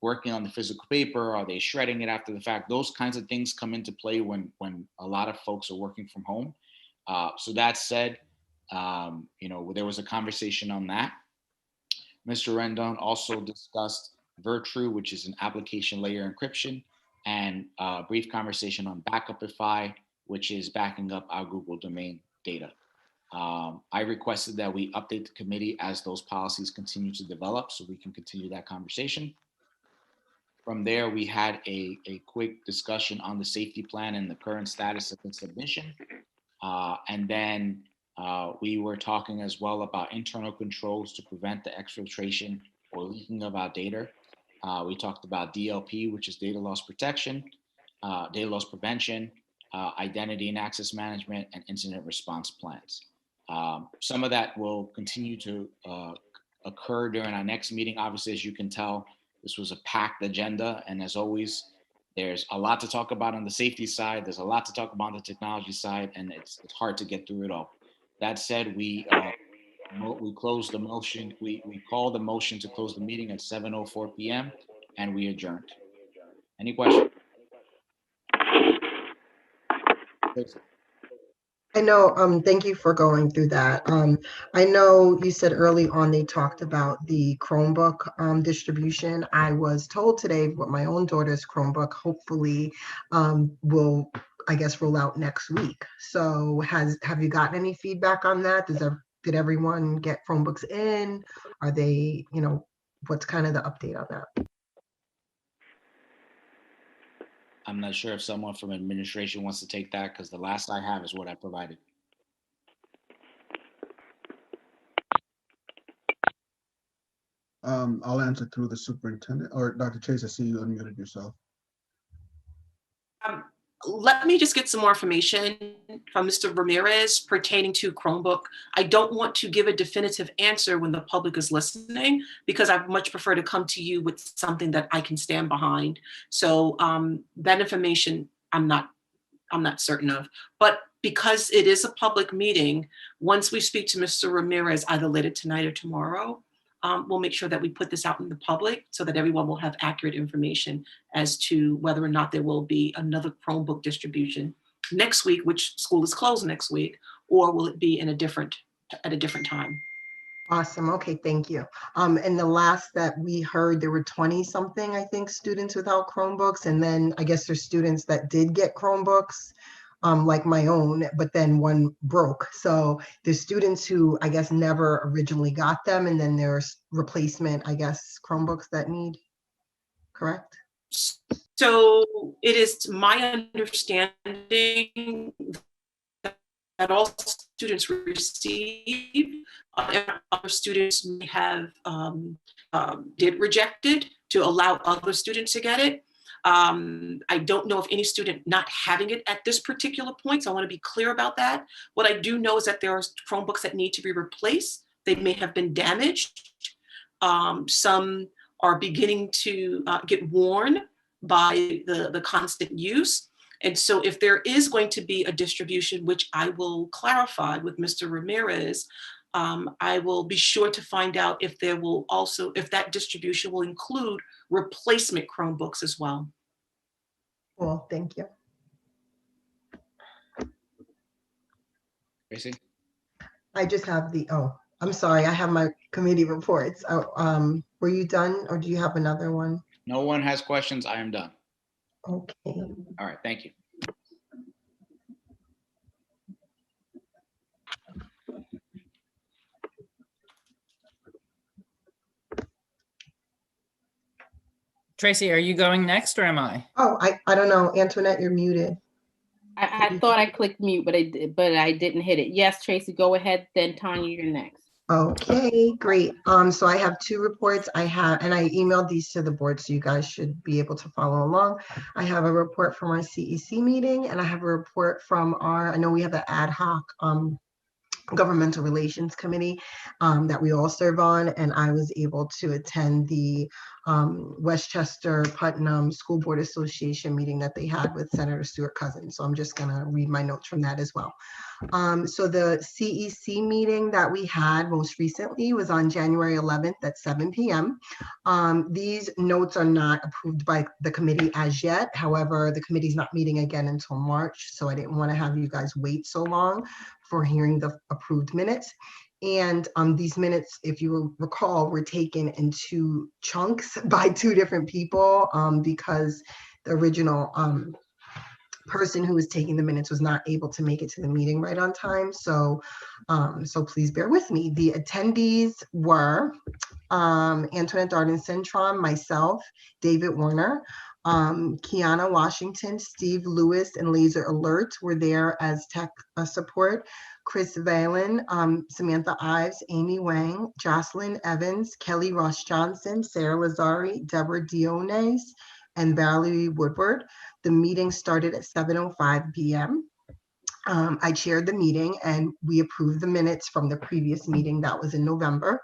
M: working on the physical paper. Are they shredding it after the fact? Those kinds of things come into play when a lot of folks are working from home. So that said, there was a conversation on that. Mr. Rendon also discussed Virtru, which is an application layer encryption, and a brief conversation on Backupify, which is backing up our Google domain data. I requested that we update the committee as those policies continue to develop so we can continue that conversation. From there, we had a quick discussion on the safety plan and the current status of the submission. And then we were talking as well about internal controls to prevent the exfiltration or leaking of our data. We talked about DLP, which is data loss protection, data loss prevention, identity and access management, and incident response plans. Some of that will continue to occur during our next meeting. Obviously, as you can tell, this was a packed agenda. And as always, there's a lot to talk about on the safety side. There's a lot to talk about on the technology side, and it's hard to get through it all. That said, we closed the motion. We called the motion to close the meeting at 7:04 p.m. and we adjourned. Any questions?
B: I know, thank you for going through that. I know you said early on they talked about the Chromebook distribution. I was told today what my own daughter's Chromebook hopefully will, I guess, roll out next week. So have you gotten any feedback on that? did everyone get Chromebooks in? Are they, what's kind of the update on that?
M: I'm not sure if someone from administration wants to take that, because the last I have is what I provided.
O: I'll answer through the superintendent, or Dr. Chase, I see you unmuted yourself.
D: Let me just get some more information from Mr. Ramirez pertaining to Chromebook. I don't want to give a definitive answer when the public is listening, because I much prefer to come to you with something that I can stand behind. So that information I'm not certain of. But because it is a public meeting, once we speak to Mr. Ramirez, either later tonight or tomorrow, we'll make sure that we put this out in the public so that everyone will have accurate information as to whether or not there will be another Chromebook distribution next week, which school is closed next week, or will it be at a different time?
B: Awesome. Okay, thank you. And the last that we heard, there were 20 something, I think, students without Chromebooks. And then I guess there's students that did get Chromebooks, like my own, but then one broke. So there's students who I guess never originally got them. And then there's replacement, I guess, Chromebooks that need, correct?
D: So it is my understanding that all students receive. Other students may have did reject it to allow other students to get it. I don't know of any student not having it at this particular point, so I want to be clear about that. What I do know is that there are Chromebooks that need to be replaced. They may have been damaged. Some are beginning to get worn by the constant use. And so if there is going to be a distribution, which I will clarify with Mr. Ramirez, I will be sure to find out if there will also, if that distribution will include replacement Chromebooks as well.
B: Well, thank you.
M: Tracy?
B: I just have I'm sorry, I have my committee reports. Were you done or do you have another one?
M: No one has questions. I am done.
B: Okay.
M: All right, thank you.
C: Tracy, are you going next or am I?
B: Oh, I don't know. Antoinette, you're muted.
A: I thought I clicked mute, but I didn't hit it. Yes, Tracy, go ahead. Then Tanya, you're next.
B: Okay, great. So I have two reports. And I emailed these to the board, so you guys should be able to follow along. I have a report from our CEC meeting, and I have a report from I know we have an ad hoc governmental relations committee that we all serve on, and I was able to attend the Westchester Putnam School Board Association meeting that they had with Senator Stuart Cousins. So I'm just gonna read my notes from that as well. So the CEC meeting that we had most recently was on January 11th at 7 p.m. These notes are not approved by the committee as yet. However, the committee's not meeting again until March, so I didn't want to have you guys wait so long for hearing the approved minutes. And these minutes, if you recall, were taken in two chunks by two different people because the original person who was taking the minutes was not able to make it to the meeting right on time. So, so please bear with me. The attendees were Antoinette Darden-Cintron, myself, David Warner, Kiana Washington, Steve Lewis, and Laser Alert were there as tech support. Chris Valen, Samantha Ives, Amy Wang, Jocelyn Evans, Kelly Ross Johnson, Sarah Lazari, Deborah Diones, and Valerie Woodward. The meeting started at 7:05 p.m. I chaired the meeting and we approved the minutes from the previous meeting that was in November.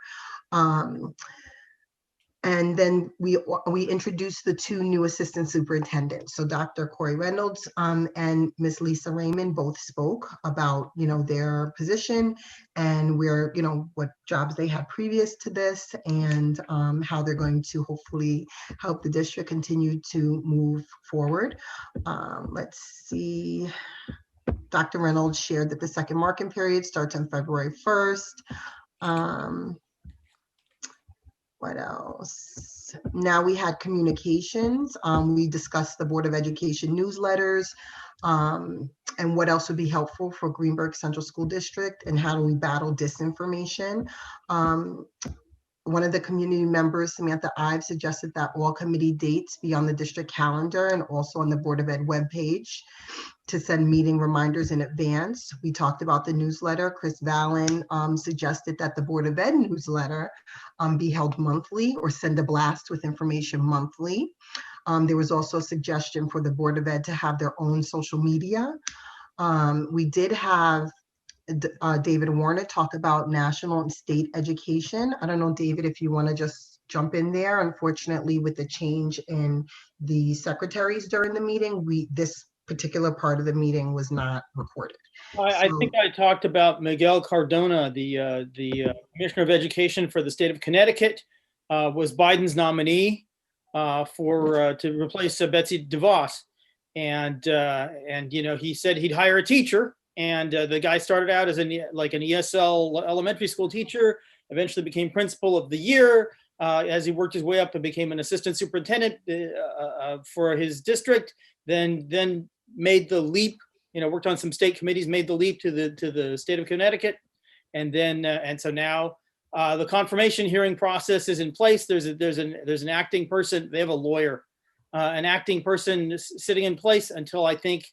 B: And then we introduced the two new assistant superintendents. So Dr. Corey Reynolds and Miss Lisa Raymond both spoke about, their position and what jobs they had previous to this and how they're going to hopefully help the district continue to move forward. Let's see. Dr. Reynolds shared that the second marking period starts on February 1st. What else? Now we had communications. We discussed the Board of Education newsletters. and what else would be helpful for Greenberg Central School District, and how do we battle disinformation. One of the community members, Samantha Ives, suggested that all committee dates be on the district calendar and also on the Board of Ed webpage to send meeting reminders in advance. We talked about the newsletter. Chris Vallon suggested that the Board of Ed newsletter be held monthly or send a blast with information monthly. There was also a suggestion for the Board of Ed to have their own social media. We did have David Warner talk about national and state education. I don't know, David, if you want to just jump in there. Unfortunately, with the change in the secretaries during the meeting, this particular part of the meeting was not recorded.
N: I think I talked about Miguel Cardona, the Commissioner of Education for the state of Connecticut, was Biden's nominee to replace Betsy DeVos, and you know, he said he'd hire a teacher, and the guy started out as an ESL elementary school teacher, eventually became principal of the year as he worked his way up and became an assistant superintendent for his district. Then made the leap, you know, worked on some state committees, made the leap to the state of Connecticut, and then and so now the confirmation hearing process is in place. There's an acting person. They have a lawyer, an acting person sitting in place until I think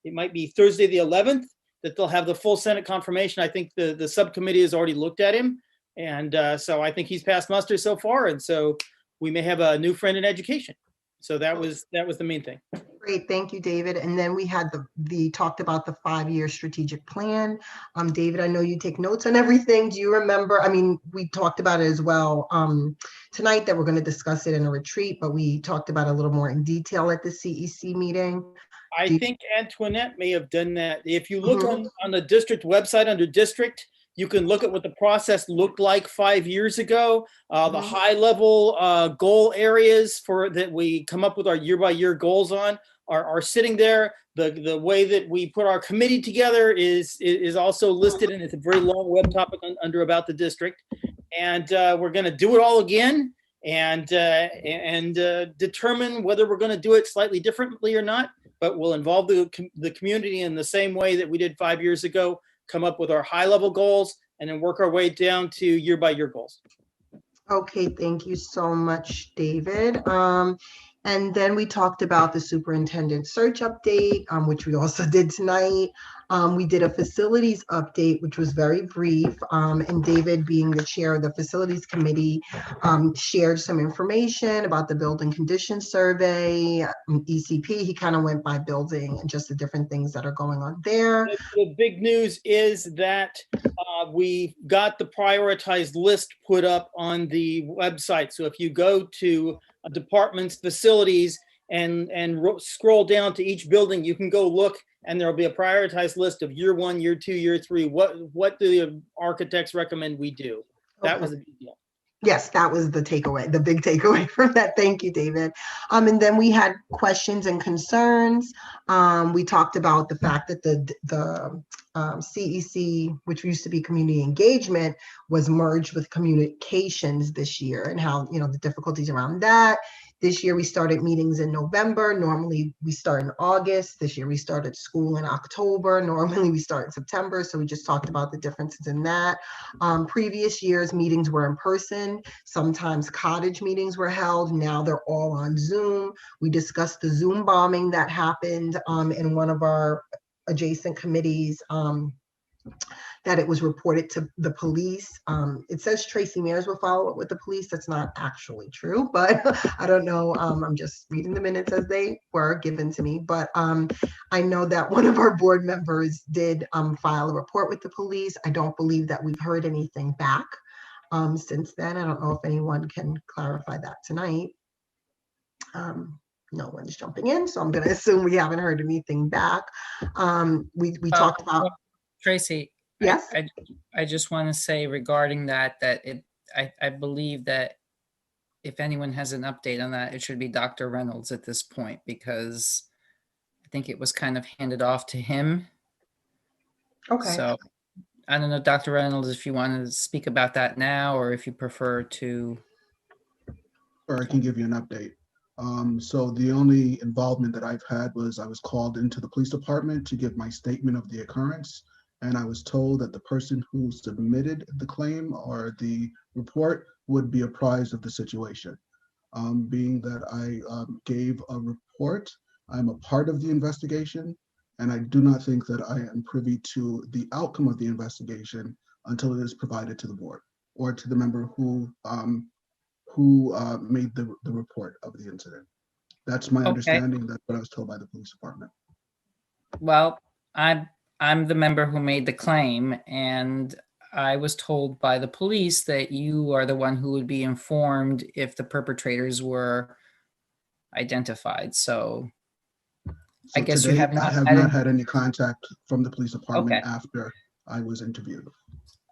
N: it might be Thursday the 11th that they'll have the full Senate confirmation. I think the subcommittee has already looked at him, and so I think he's passed muster so far, and so we may have a new friend in education. So that was the main thing.
B: Great, thank you, David. And then we had talked about the 5-year strategic plan. David, I know you take notes on everything. Do you remember? I mean, we talked about it as well tonight, that we're going to discuss it in a retreat, but we talked about it a little more in detail at the CEC meeting.
N: I think Antoinette may have done that. If you look on the district website under district, you can look at what the process looked like 5 years ago. The high level goal areas that we come up with our year by year goals on are sitting there. The way that we put our committee together is also listed, and it's a very long web topic under about the district. And we're going to do it all again and determine whether we're going to do it slightly differently or not. But we'll involve the community in the same way that we did 5 years ago, come up with our high level goals, and then work our way down to year by year goals.
B: Okay, thank you so much, David. And then we talked about the superintendent search update, which we also did tonight. We did a facilities update, which was very brief. And David, being the chair of the facilities committee, shared some information about the building condition survey, ECP. He kind of went by building and just the different things that are going on there.
N: The big news is that we got the prioritized list put up on the website. So if you go to departments, facilities, and scroll down to each building, you can go look, and there'll be a prioritized list of year 1, year 2, year 3. What do the architects recommend we do? That was a big deal.
B: Yes, that was the takeaway, the big takeaway from that. Thank you, David. And then we had questions and concerns. We talked about the fact that the CEC, which used to be community engagement, was merged with communications this year, and how, you know, the difficulties around that. This year we started meetings in November. Normally we start in August. This year we started school in October. Normally we start in September. So we just talked about the differences in that. Previous years meetings were in person. Sometimes cottage meetings were held. Now they're all on Zoom. We discussed the Zoom bombing that happened in one of our adjacent committees, that it was reported to the police. It says Tracy Mears will follow up with the police. That's not actually true, but I don't know. I'm just reading the minutes as they were given to me. But I know that one of our board members did file a report with the police. I don't believe that we've heard anything back since then. I don't know if anyone can clarify that tonight. No one's jumping in, so I'm going to assume we haven't heard anything back. We talked about
C: Tracy.
B: Yes.
C: I just want to say regarding that I believe that if anyone has an update on that, it should be Dr. Reynolds at this point, because I think it was kind of handed off to him.
B: Okay.
C: So I don't know, Dr. Reynolds, if you want to speak about that now, or if you prefer to.
O: Or I can give you an update. So the only involvement that I've had was I was called into the police department to give my statement of the occurrence. And I was told that the person who submitted the claim or the report would be apprised of the situation. Being that I gave a report, I'm a part of the investigation, and I do not think that I am privy to the outcome of the investigation until it is provided to the board or to the member who made the report of the incident. That's my
C: Okay.
O: understanding. That's what I was told by the police department.
C: Well, I'm the member who made the claim, and I was told by the police that you are the one who would be informed if the perpetrators were identified. So I
O: So
C: guess you
O: today,
C: have
O: I
C: not
O: have
C: had
O: not
C: any-
O: had any contact from the police department
C: Okay.
O: after I was interviewed.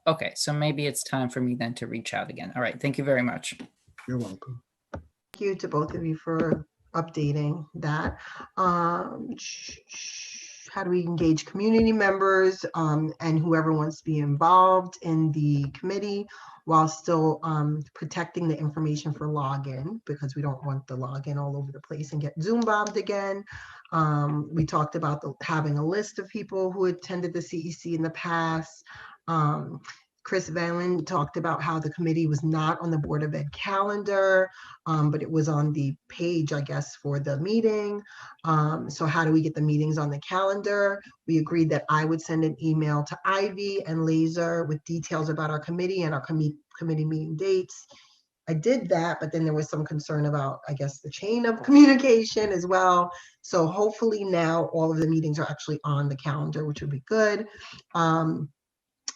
C: Okay, so maybe it's time for me then to reach out again. All right, thank you very much.
O: You're welcome.
B: Thank you to both of you for updating that. How do we engage community members and whoever wants to be involved in the committee while still protecting the information for login, because we don't want the login all over the place and get Zoom bombed again. We talked about having a list of people who attended the CEC in the past. Chris Valen talked about how the committee was not on the Board of Ed calendar, but it was on the page, I guess, for the meeting. So how do we get the meetings on the calendar? We agreed that I would send an email to Ivy and Laser with details about our committee and our committee meeting dates. I did that, but then there was some concern about, I guess, the chain of communication as well. So hopefully now all of the meetings are actually on the calendar, which would be good.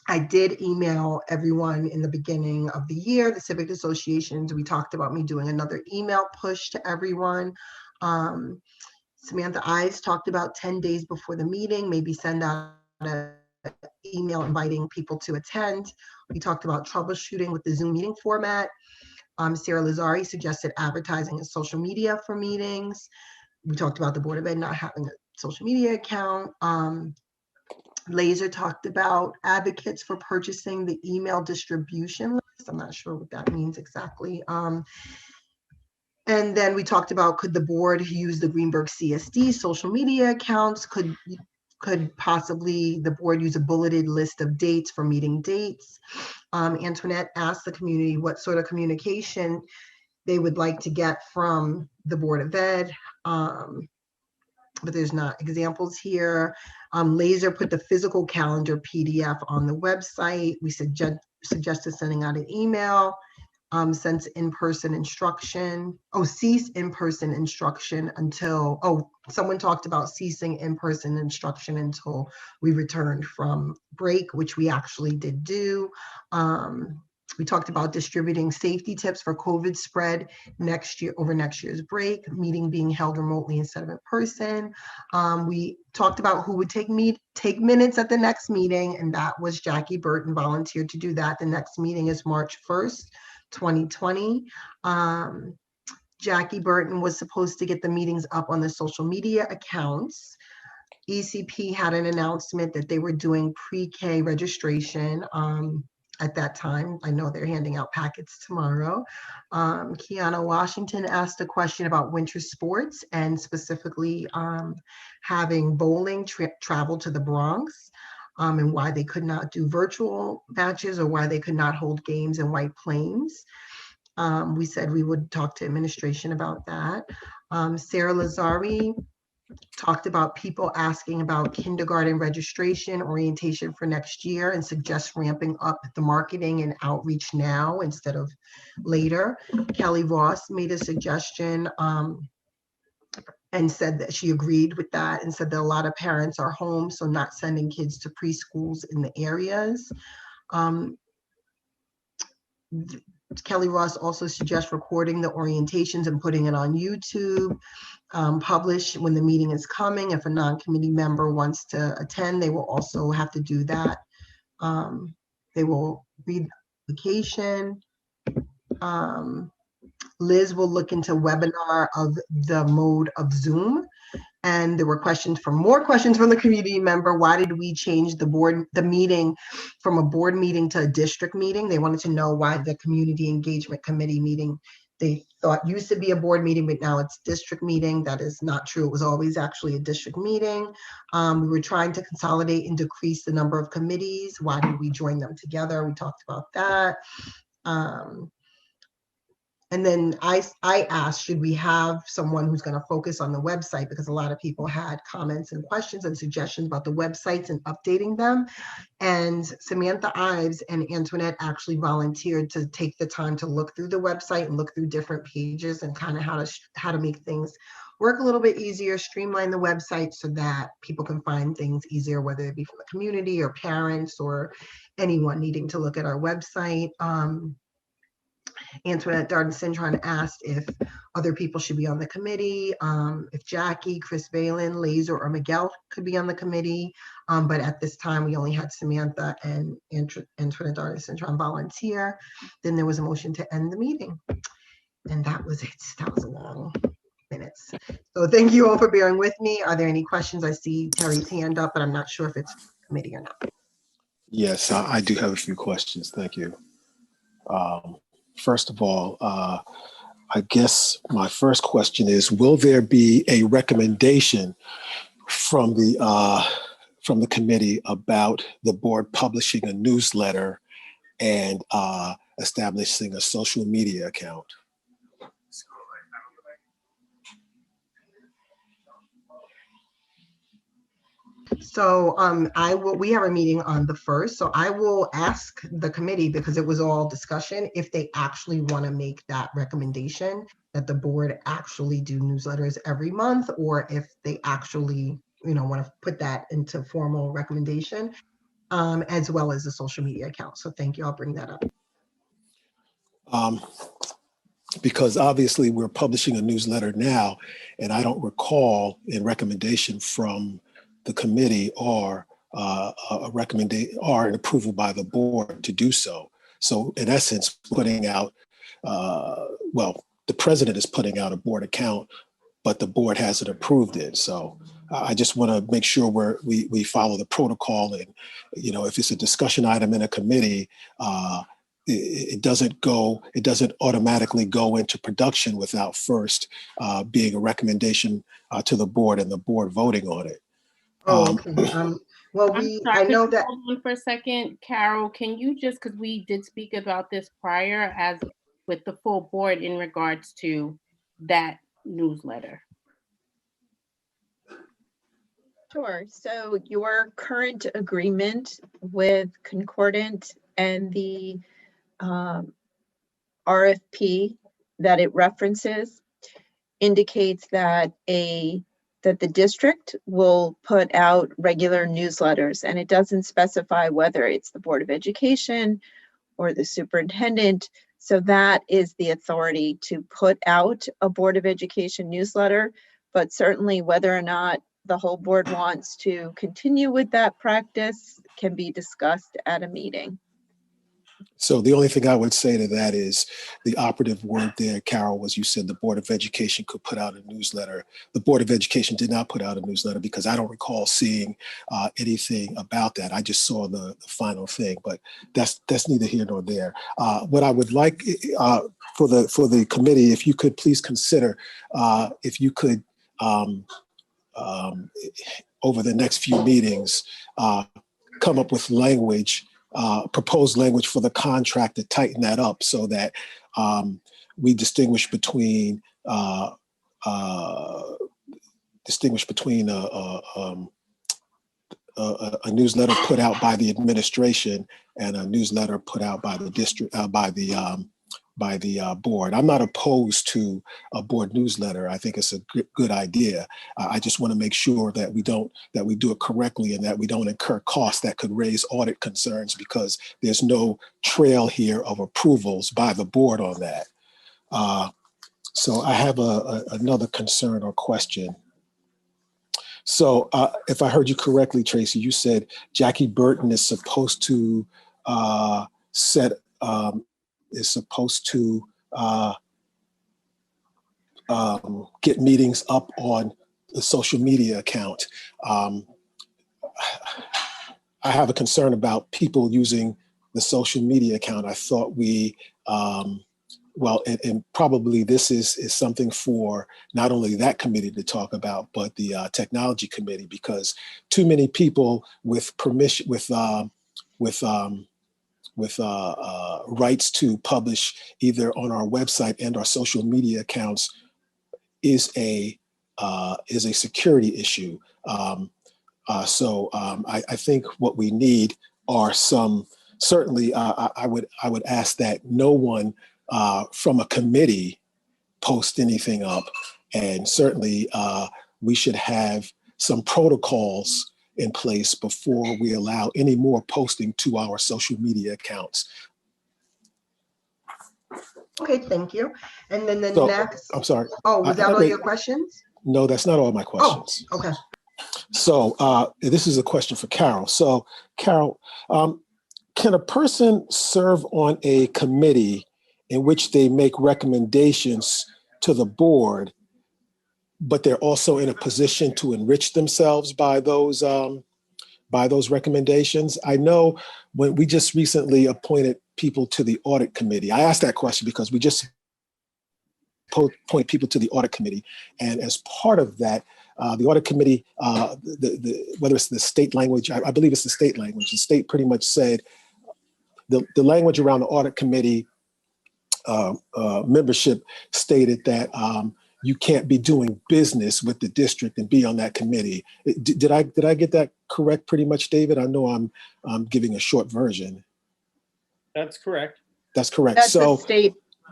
B: I did email everyone in the beginning of the year, the civic associations. We talked about me doing another email push to everyone. Samantha Ives talked about 10 days before the meeting, maybe send out an email inviting people to attend. We talked about troubleshooting with the Zoom meeting format. Sarah Lazari suggested advertising in social media for meetings. We talked about the Board of Ed not having a social media account. Laser talked about advocates for purchasing the email distribution list. I'm not sure what that means exactly. And then we talked about, could the board use the Greenberg CSD social media accounts? Could possibly the board use a bulleted list of dates for meeting dates? Antoinette asked the community what sort of communication they would like to get from the Board of Ed. But there's not examples here. Laser put the physical calendar PDF on the website. We suggested sending out an email, since in-person instruction. Cease in-person instruction until, someone talked about ceasing in-person instruction until we returned from break, which we actually did do. We talked about distributing safety tips for COVID spread next year, over next year's break, meeting being held remotely instead of in person. We talked about who would take minutes at the next meeting, and that was Jackie Burton volunteered to do that. The next meeting is March 1st, 2020. Jackie Burton was supposed to get the meetings up on the social media accounts. ECP had an announcement that they were doing pre-K registration. At that time, I know they're handing out packets tomorrow. Kiana Washington asked a question about winter sports and specifically having bowling travel to the Bronx and why they could not do virtual matches or why they could not hold games in White Plains. We said we would talk to administration about that. Sarah Lazari talked about people asking about kindergarten registration orientation for next year and suggests ramping up the marketing and outreach now instead of later. Kelly Ross made a suggestion and said that she agreed with that and said that a lot of parents are home, so not sending kids to preschools in the areas. Kelly Ross also suggests recording the orientations and putting it on YouTube. Publish when the meeting is coming. If a non-committee member wants to attend, they will also have to do that. They will read the application. Liz will look into webinar of the mode of Zoom. And there were more questions from the community member. Why did we change the meeting from a board meeting to a district meeting? They wanted to know why the community engagement committee meeting they thought used to be a board meeting, but now it's district meeting. That is not true. It was always actually a district meeting. We were trying to consolidate and decrease the number of committees. Why did we join them together? We talked about that. And then I asked, should we have someone who's going to focus on the website? Because a lot of people had comments and questions and suggestions about the websites and updating them. And Samantha Ives and Antoinette actually volunteered to take the time to look through the website and look through different pages and kind of how to make things work a little bit easier, streamline the website so that people can find things easier, whether it be from the community or parents or anyone needing to look at our website. Antoinette Darden-Cintron asked if other people should be on the committee, if Jackie, Chris Valen, Laser, or Miguel could be on the committee. But at this time, we only had Samantha and Antoinette Darden-Cintron volunteer. Then there was a motion to end the meeting. And that was it. That was a long minutes. So thank you all for bearing with me. Are there any questions? I see Terry's hand up, but I'm not sure if it's committee or not.
L: Yes, I do have a few questions. Thank you. First of all, I guess my first question is, will there be a recommendation from the committee about the board publishing a newsletter and establishing a social media account?
B: So we have a meeting on the 1st, so I will ask the committee, because it was all discussion, if they actually want to make that recommendation that the board actually do newsletters every month, or if they actually, want to put that into formal recommendation, as well as the social media account. So thank you. I'll bring that up.
L: Because obviously we're publishing a newsletter now, and I don't recall a recommendation from the committee or a recommendation or an approval by the board to do so. So in essence, putting out, the president is putting out a board account, but the board hasn't approved it. So I just want to make sure we follow the protocol, and if it's a discussion item in a committee, it doesn't automatically go into production without first being a recommendation to the board and the board voting on it.
B: Oh, okay. Well, I know that.
A: Hold on for a second, Carol, can you just, because we did speak about this prior as with the full board in regards to that newsletter.
P: Sure. So your current agreement with Concordant and the RFP that it references indicates that the district will put out regular newsletters, and it doesn't specify whether it's the Board of Education or the superintendent. So that is the authority to put out a Board of Education newsletter, but certainly whether or not the whole board wants to continue with that practice can be discussed at a meeting.
L: So the only thing I would say to that is the operative word there, Carol, was you said the Board of Education could put out a newsletter. The Board of Education did not put out a newsletter because I don't recall seeing anything about that. I just saw the final thing, but that's neither here nor there. What I would like for the committee, if you could please consider, if you could over the next few meetings, come up with language, proposed language for the contract to tighten that up so that we distinguish between a newsletter put out by the administration and a newsletter put out by the district, by the board. I'm not opposed to a board newsletter. I think it's a good idea. I just want to make sure that we do it correctly and that we don't incur costs that could raise audit concerns because there's no trail here of approvals by the board on that. So I have another concern or question. So if I heard you correctly, Tracy, you said Jackie Burton is supposed to get meetings up on the social media account. I have a concern about people using the social media account. I thought we well, and probably this is something for not only that committee to talk about, but the technology committee, because too many people with permission, with rights to publish either on our website and our social media accounts is a security issue. I think what we need are some. Certainly, I would ask that no one from a committee post anything up, and certainly we should have some protocols in place before we allow any more posting to our social media accounts.
B: Okay, thank you. And then the
L: So,
B: next.
L: I'm sorry.
B: Oh, was that all
L: wait,
B: your questions?
L: No, that's not all my questions.
B: Oh, okay.
L: So this is a question for Carol. So Carol, can a person serve on a committee in which they make recommendations to the board, but they're also in a position to enrich themselves by those recommendations? I know when we just recently appointed people to the audit committee, I asked that question because we just appoint people to the audit committee. And as part of that, the audit committee, whether it's the state language, I believe it's the state language, the state pretty much said the language around the audit committee membership stated that you can't be doing business with the district and be on that committee. Did I get that correct pretty much, David? I know I'm giving a short version.
N: That's correct.
L: That's correct.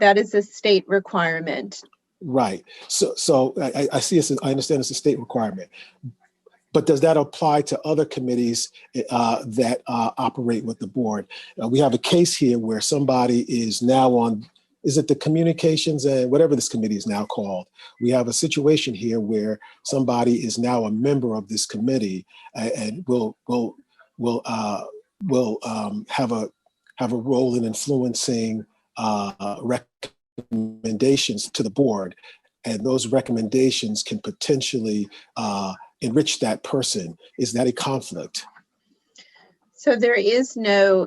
P: That is a state requirement.
L: Right. So I see I understand it's a state requirement. But does that apply to other committees that operate with the board? We have a case here where somebody is now on, is it the communications and whatever this committee is now called? We have a situation here where somebody is now a member of this committee and will have a role in influencing recommendations to the board, and those recommendations can potentially enrich that person. Is that a conflict?
P: So there is no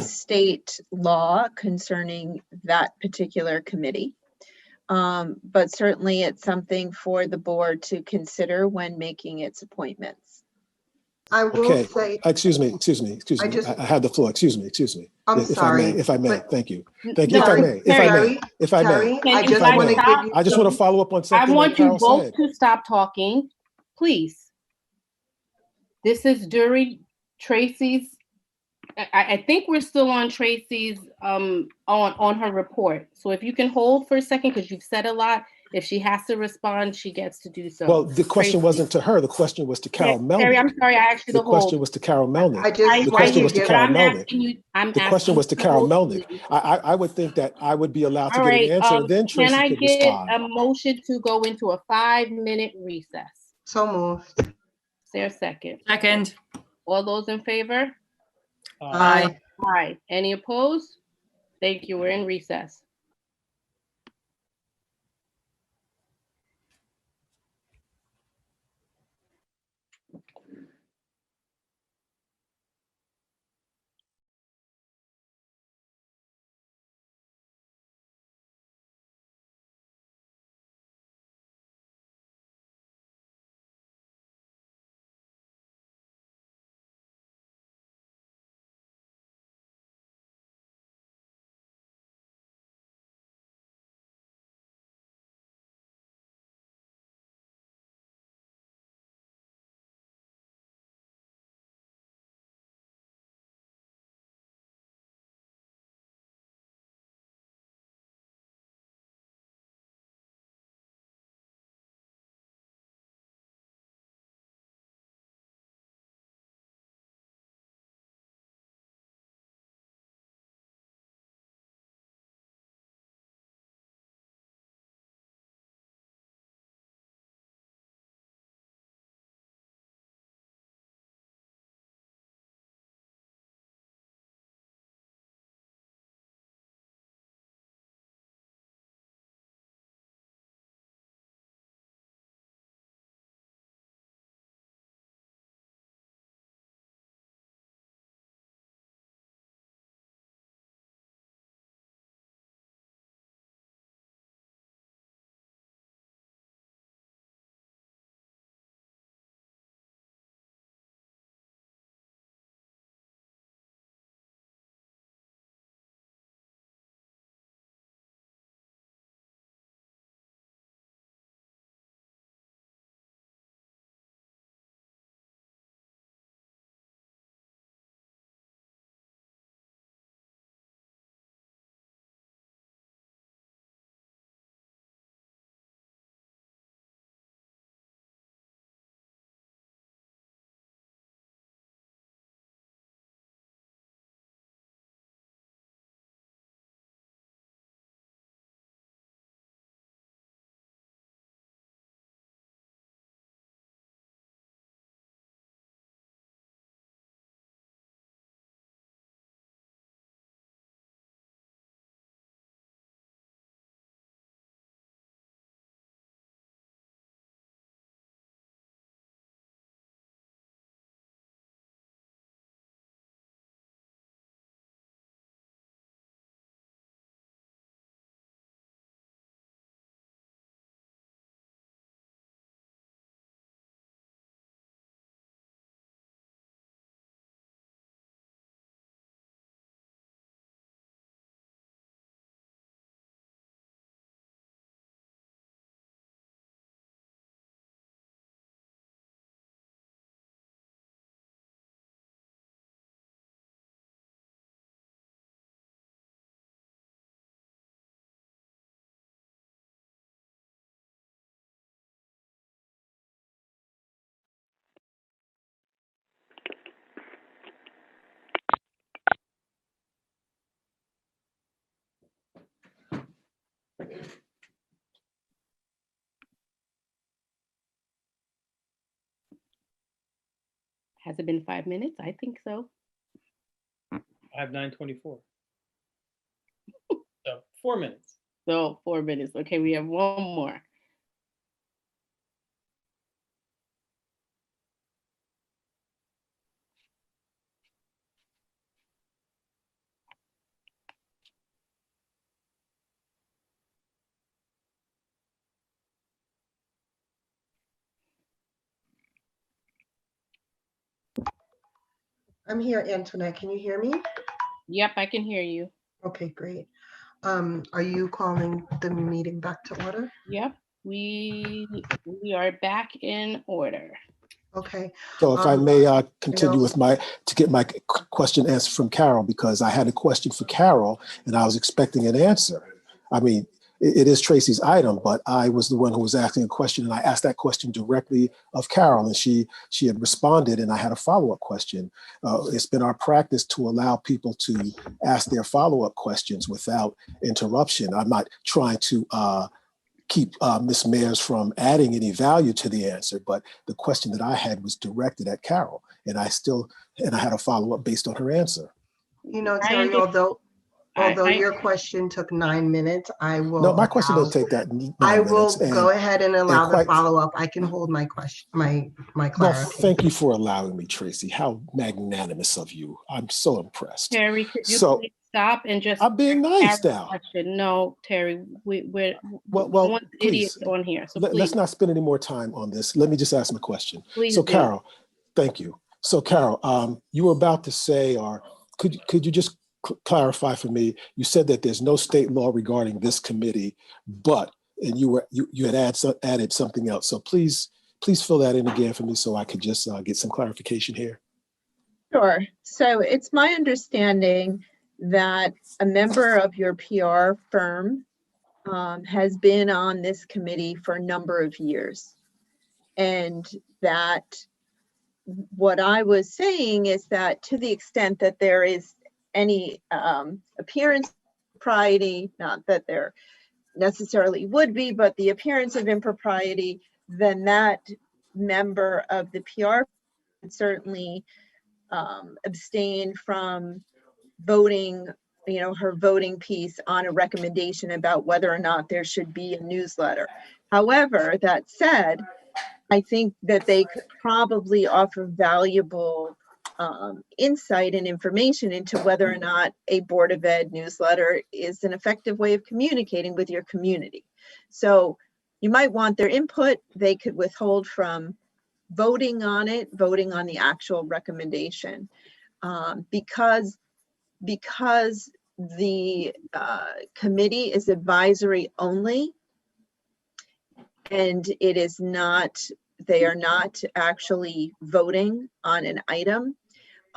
P: state law concerning that particular committee. But certainly it's something for the board to consider when making its appointments.
B: I will say.
L: Excuse me. I had the floor. Excuse me.
B: I'm sorry.
L: If I may, thank you. Thank
B: No,
L: you. If I may.
B: I just want to give you.
L: I just want to follow up on something.
A: I want you
L: Carol
A: both
L: said.
A: to stop talking, please. This is during Tracy's. I think we're still on Tracy's on her report. So if you can hold for a second, because you've said a lot. If she has to respond, she gets to do so.
L: Well, the question
A: Tracy.
L: wasn't to her. The question was to Carol Melnick.
A: Terry, I'm sorry, I asked you to
L: The
A: hold.
L: question was to Carol Melnick.
B: The question was to
L: Carol Melnick.
A: The
L: question was to Carol Melnick. I would think that I would be allowed to get an answer, and then Tracy
A: can I
L: could
A: get
L: respond.
A: a motion to go into a 5-minute recess?
B: So moved.
A: Is there a second?
C: Second.
A: All those in favor?
C: Aye.
A: Aye. Any opposed? Thank you. We're in recess. Has it been 5 minutes? I think so.
N: I have 9:24. So 4 minutes.
A: So 4 minutes. Okay, we have one more.
B: I'm here, Antoinette. Can you hear me?
A: Yep, I can hear you.
B: Okay, great. Are you calling the meeting back to order?
A: Yep, we are back in order.
B: Okay.
L: So if I may continue
B: no.
L: with to get my question answered from Carol, because I had a question for Carol and I was expecting an answer. I mean, it is Tracy's item, but I was the one who was asking a question, and I asked that question directly of Carol, and she had responded, and I had a follow-up question. It's been our practice to allow people to ask their follow-up questions without interruption. I'm not trying to keep Ms. Mayers from adding any value to the answer, but the question that I had was directed at Carol, and I had a follow-up based on her answer.
B: You know, Terry, although your question took 9 minutes, I will.
L: No, my question doesn't take that 9 minutes.
B: I will go ahead and allow the
L: quite,
B: follow-up. I can hold my question, my
L: Well,
B: clarification.
L: thank you for allowing me, Tracy. How magnanimous of you. I'm so impressed.
A: Terry, could you
L: So,
A: please stop and just
L: I'm being nice now.
A: question? No, Terry, we're
L: Well,
A: want
L: please,
A: idiots on here. So
L: let's
A: please,
L: not spend any more time on this. Let me just ask my question.
A: Please
L: So
A: do.
L: Carol, thank you. So Carol, you were about to say, or could you just clarify for me? You said that there's no state law regarding this committee, and you had added something else. So please fill that in again for me so I could just get some clarification here.
P: Sure. So it's my understanding that a member of your PR firm has been on this committee for a number of years. And that what I was saying is that to the extent that there is any appearance of impropriety, not that there necessarily would be, but the appearance of impropriety, then that member of the PR would certainly abstain from voting, her voting piece on a recommendation about whether or not there should be a newsletter. However, that said, I think that they could probably offer valuable insight and information into whether or not a Board of Ed newsletter is an effective way of communicating with your community. So you might want their input. They could withhold from voting on the actual recommendation, because the committee is advisory only, and they are not actually voting on an item.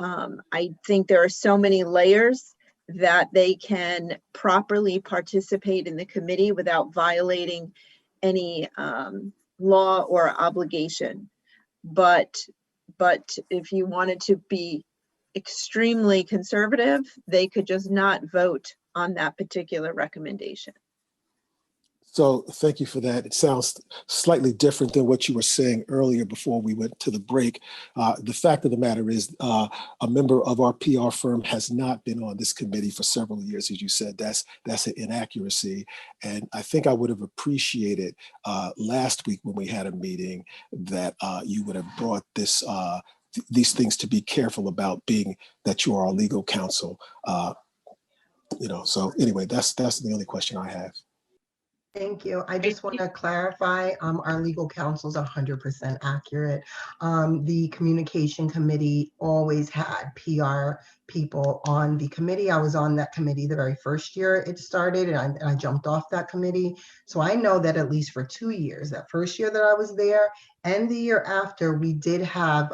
P: I think there are so many layers that they can properly participate in the committee without violating any law or obligation. But if you wanted to be extremely conservative, they could just not vote on that particular recommendation.
L: So thank you for that. It sounds slightly different than what you were saying earlier before we went to the break. The fact of the matter is a member of our PR firm has not been on this committee for several years. As you said, that's an inaccuracy. And I think I would have appreciated last week when we had a meeting that you would have brought these things to be careful about, being that you are our legal counsel. So anyway, that's the only question I have.
B: Thank you. I just want to clarify, our legal counsel is 100% accurate. The communication committee always had PR people on the committee. I was on that committee the very first year it started, and I jumped off that committee. So I know that at least for 2 years, that first year that I was there and the year after, we did have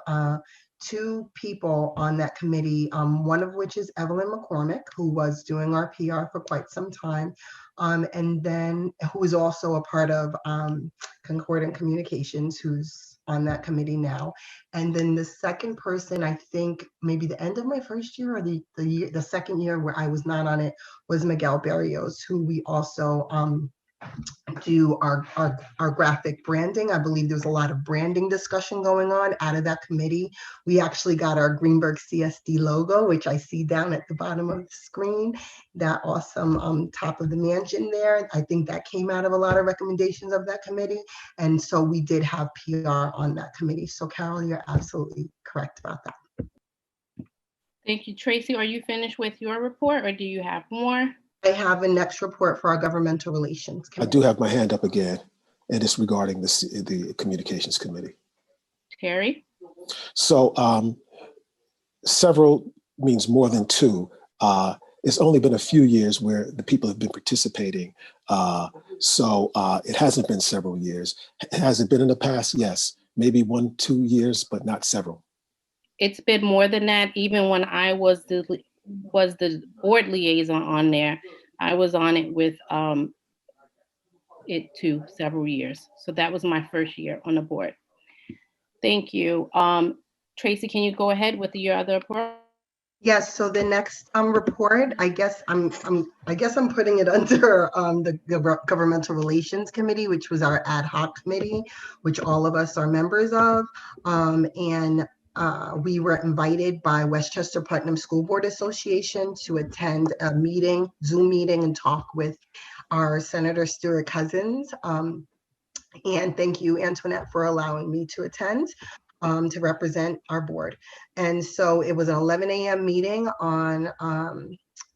B: 2 people on that committee, one of which is Evelyn McCormick, who was doing our PR for quite some time. And then who is also a part of Concordant Communications, who's on that committee now. And then the second person, I think maybe the end of my first year or the second year where I was not on it, was Miguel Barrios, who we also do our graphic branding. I believe there was a lot of branding discussion going on out of that committee. We actually got our Greenberg CSD logo, which I see down at the bottom of the screen, that awesome top of the mansion there. I think that came out of a lot of recommendations of that committee. And so we did have PR on that committee. So Carol, you're absolutely correct about that.
A: Thank you. Tracy, are you finished with your report or do you have more?
B: I have a next report for our governmental relations
L: I
B: committee.
L: do have my hand up again, and it's regarding the communications committee.
A: Terry?
L: So several means more than two. It's only been a few years where the people have been participating. So it hasn't been several years. Has it been in the past? Yes, maybe 1-2 years, but not several.
A: It's been more than that. Even when I was the board liaison on there, I was on it with it too, several years. So that was my first year on the board. Thank you. Tracy, can you go ahead with your other report?
B: Yes, so the next report, I guess I'm putting it under the Governmental Relations Committee, which was our ad hoc committee, which all of us are members of. We were invited by Westchester Putnam School Board Association to attend a meeting, Zoom meeting, and talk with our Senator Stuart Cousins. And thank you, Antoinette, for allowing me to attend to represent our board. And so it was an 11 a.m. meeting on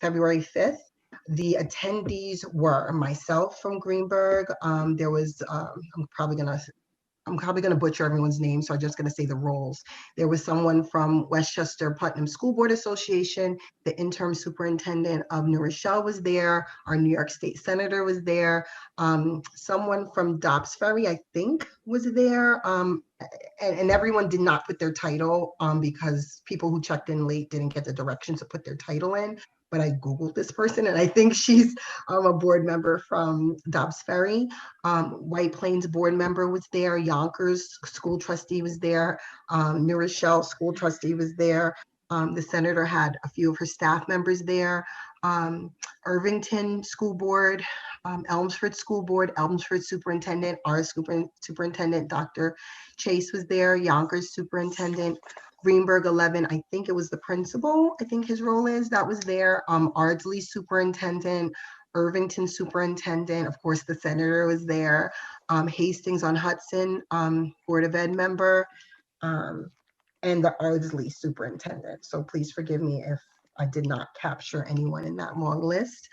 B: February 5th. The attendees were myself from Greenberg. There was, I'm probably gonna butcher everyone's name, so I'm just gonna say the roles. There was someone from Westchester Putnam School Board Association. The interim superintendent of New Rochelle was there. Our New York State Senator was there. Someone from Dobbs Ferry, I think, was there. And everyone did not put their title because people who checked in late didn't get the directions to put their title in. But I Googled this person and I think she's a board member from Dobbs Ferry. White Plains board member was there. Yonkers school trustee was there. New Rochelle school trustee was there. The senator had a few of her staff members there. Irvington School Board, Elmsford School Board, Elmsford Superintendent, our Superintendent, Dr. Chase was there. Yonkers Superintendent. Greenberg 11, I think it was the principal, I think his role is, that was there. Ardsley Superintendent, Irvington Superintendent, of course, the senator was there. Hastings on Hudson, Board of Ed member, and the Ardsley Superintendent. So please forgive me if I did not capture anyone in that long list.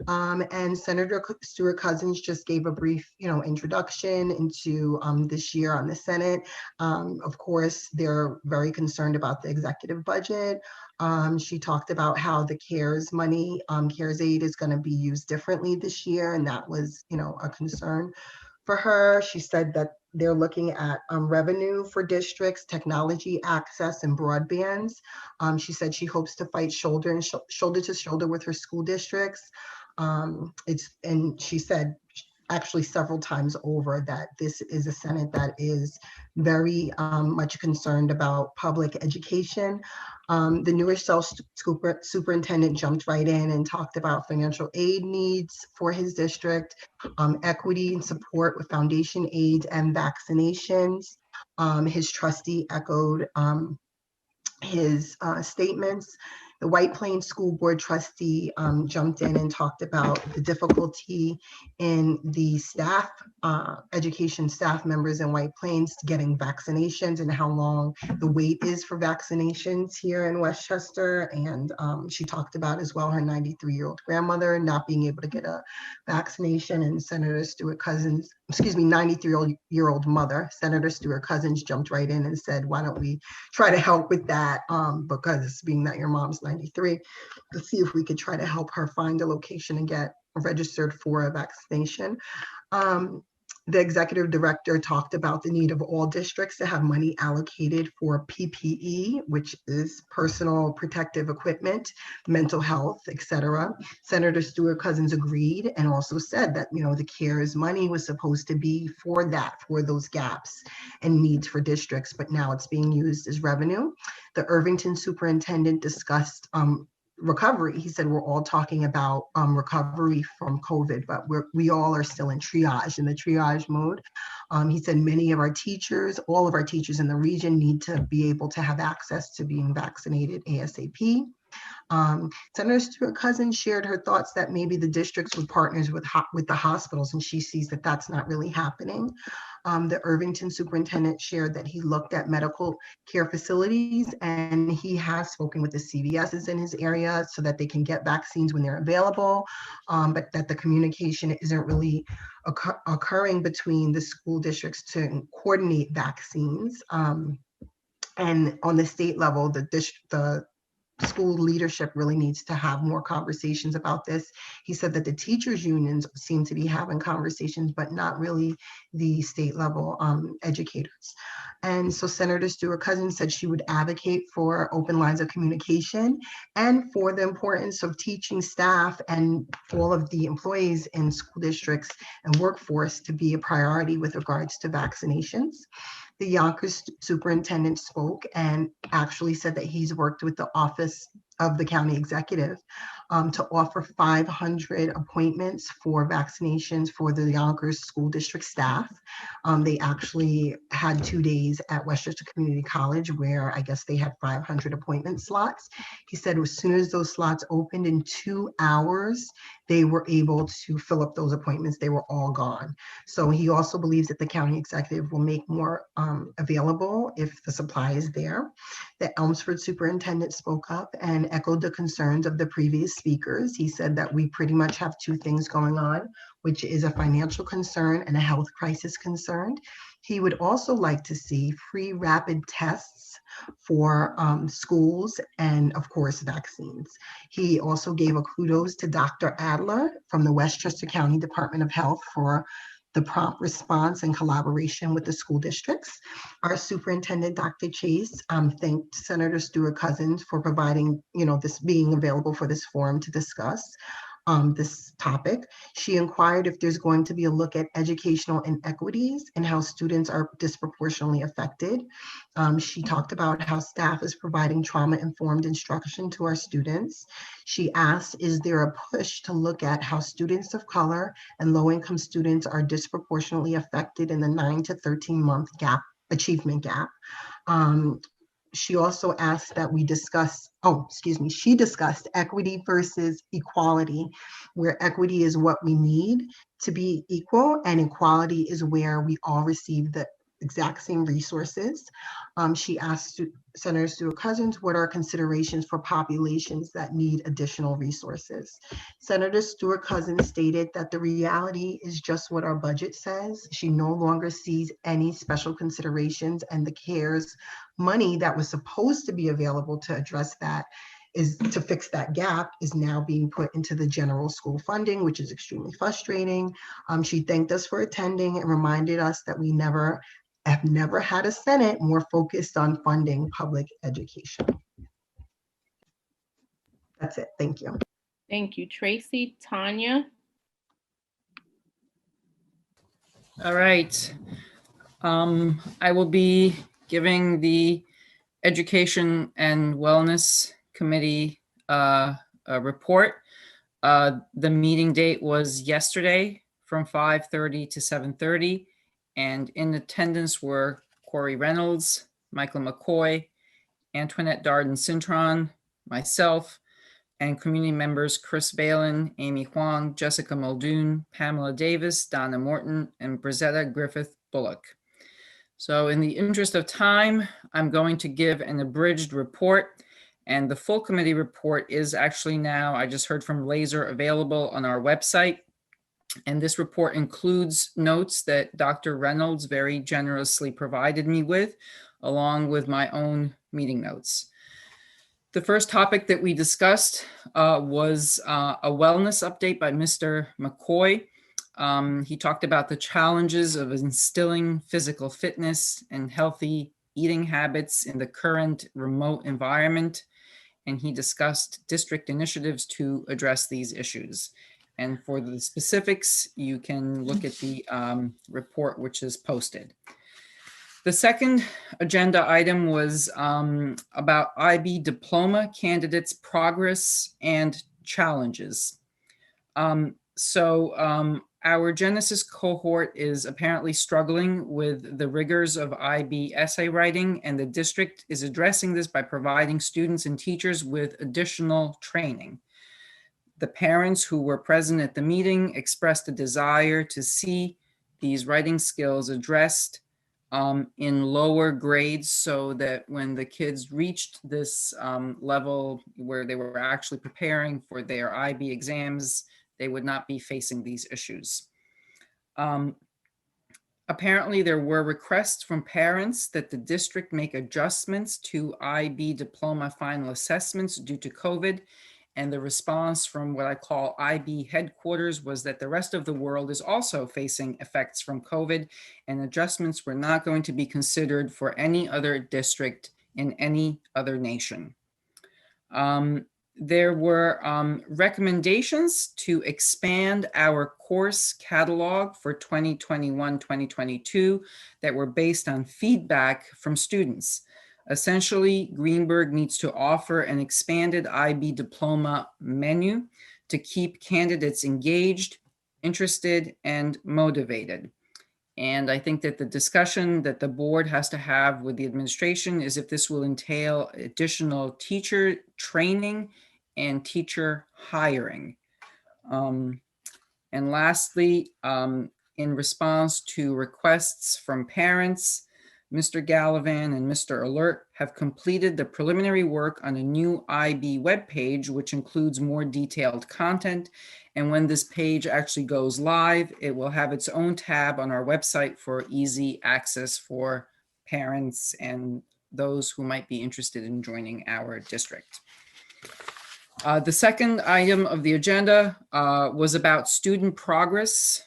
B: And Senator Stuart Cousins just gave a brief, introduction into this year on the Senate. Of course, they're very concerned about the executive budget. She talked about how the CARES money, CARES aid is going to be used differently this year, and that was, a concern for her. She said that they're looking at revenue for districts, technology access, and broadbands. She said she hopes to fight shoulder to shoulder with her school districts. And she said actually several times over that this is a Senate that is very much concerned about public education. The New Rochelle superintendent jumped right in and talked about financial aid needs for his district, equity and support with foundation aid and vaccinations. His trustee echoed his statements. The White Plains School Board trustee jumped in and talked about the difficulty in the staff, education staff members in White Plains getting vaccinations and how long the wait is for vaccinations here in Westchester. And she talked about as well her 93-year-old grandmother not being able to get a vaccination, and Senator Stuart Cousins, 93-year-old mother, Senator Stuart Cousins jumped right in and said, why don't we try to help with that, because being that your mom's 93, let's see if we could try to help her find a location and get registered for a vaccination. The executive director talked about the need of all districts to have money allocated for PPE, which is personal protective equipment, mental health, etc. Senator Stuart Cousins agreed and also said that, the CARES money was supposed to be for that, for those gaps and needs for districts, but now it's being used as revenue. The Irvington superintendent discussed recovery. He said we're all talking about recovery from COVID, but we all are still in the triage mode. He said many of our teachers, all of our teachers in the region need to be able to have access to being vaccinated ASAP. Senator Stewart Cousins shared her thoughts that maybe the districts would partners with the hospitals, and she sees that that's not really happening. The Irvington superintendent shared that he looked at medical care facilities and he has spoken with the CVSs in his area so that they can get vaccines when they're available, but that the communication isn't really occurring between the school districts to coordinate vaccines. And on the state level, the school leadership really needs to have more conversations about this. He said that the teachers unions seem to be having conversations, but not really the state level educators. And so Senator Stewart Cousins said she would advocate for open lines of communication and for the importance of teaching staff and all of the employees in school districts and workforce to be a priority with regards to vaccinations. The Yonkers superintendent spoke and actually said that he's worked with the office of the county executive to offer 500 appointments for vaccinations for the Yonkers school district staff. They actually had 2 days at Westchester Community College where I guess they had 500 appointment slots. He said as soon as those slots opened in 2 hours, they were able to fill up those appointments. They were all gone. So he also believes that the county executive will make more available if the supply is there. The Elmsford superintendent spoke up and echoed the concerns of the previous speakers. He said that we pretty much have 2 things going on, which is a financial concern and a health crisis concern. He would also like to see free rapid tests for schools and of course vaccines. He also gave a kudos to Dr. Adler from the Westchester County Department of Health for the prompt response and collaboration with the school districts. Our superintendent, Dr. Chase, thanked Senator Stewart Cousins for providing, this being available for this forum to discuss this topic. She inquired if there's going to be a look at educational inequities and how students are disproportionately affected. She talked about how staff is providing trauma-informed instruction to our students. She asked, is there a push to look at how students of color and low-income students are disproportionately affected in the 9 to 13-month achievement gap? She also asked that we discuss, she discussed equity versus equality, where equity is what we need to be equal and equality is where we all receive the exact same resources. She asked Senator Stewart Cousins what are considerations for populations that need additional resources. Senator Stewart Cousins stated that the reality is just what our budget says. She no longer sees any special considerations, and the CARES money that was supposed to be available to address that is to fix that gap is now being put into the general school funding, which is extremely frustrating. She thanked us for attending and reminded us that we have never had a Senate more focused on funding public education. That's it. Thank you.
A: Thank you, Tracy. Tanya?
C: All right. I will be giving the Education and Wellness Committee a report. The meeting date was yesterday from 5:30 to 7:30. And in attendance were Corey Reynolds, Michael McCoy, Antoinette Darden-Cintron, myself, and community members Chris Balin, Amy Huang, Jessica Muldoon, Pamela Davis, Donna Morton, and Brizetta Griffith Bullock. So in the interest of time, I'm going to give an abridged report, and the full committee report is actually now, I just heard from Laser, available on our website. And this report includes notes that Dr. Reynolds very generously provided me with, along with my own meeting notes. The first topic that we discussed was a wellness update by Mr. McCoy. He talked about the challenges of instilling physical fitness and healthy eating habits in the current remote environment. And he discussed district initiatives to address these issues. And for the specifics, you can look at the report which is posted. The second agenda item was about IB diploma candidates' progress and challenges. Our Genesis cohort is apparently struggling with the rigors of IB essay writing, and the district is addressing this by providing students and teachers with additional training. The parents who were present at the meeting expressed a desire to see these writing skills addressed in lower grades, so that when the kids reached this level where they were actually preparing for their IB exams, they would not be facing these issues. Apparently, there were requests from parents that the district make adjustments to IB diploma final assessments due to COVID. And the response from what I call IB headquarters was that the rest of the world is also facing effects from COVID, and adjustments were not going to be considered for any other district in any other nation. There were recommendations to expand our course catalog for 2021-2022 that were based on feedback from students. Essentially, Greenberg needs to offer an expanded IB diploma menu to keep candidates engaged, interested, and motivated. And I think that the discussion that the board has to have with the administration is if this will entail additional teacher training and teacher hiring. And lastly, in response to requests from parents, Mr. Gallivan and Mr. Alert have completed the preliminary work on a new IB webpage, which includes more detailed content. And when this page actually goes live, it will have its own tab on our website for easy access for parents and those who might be interested in joining our district. The second item of the agenda was about student progress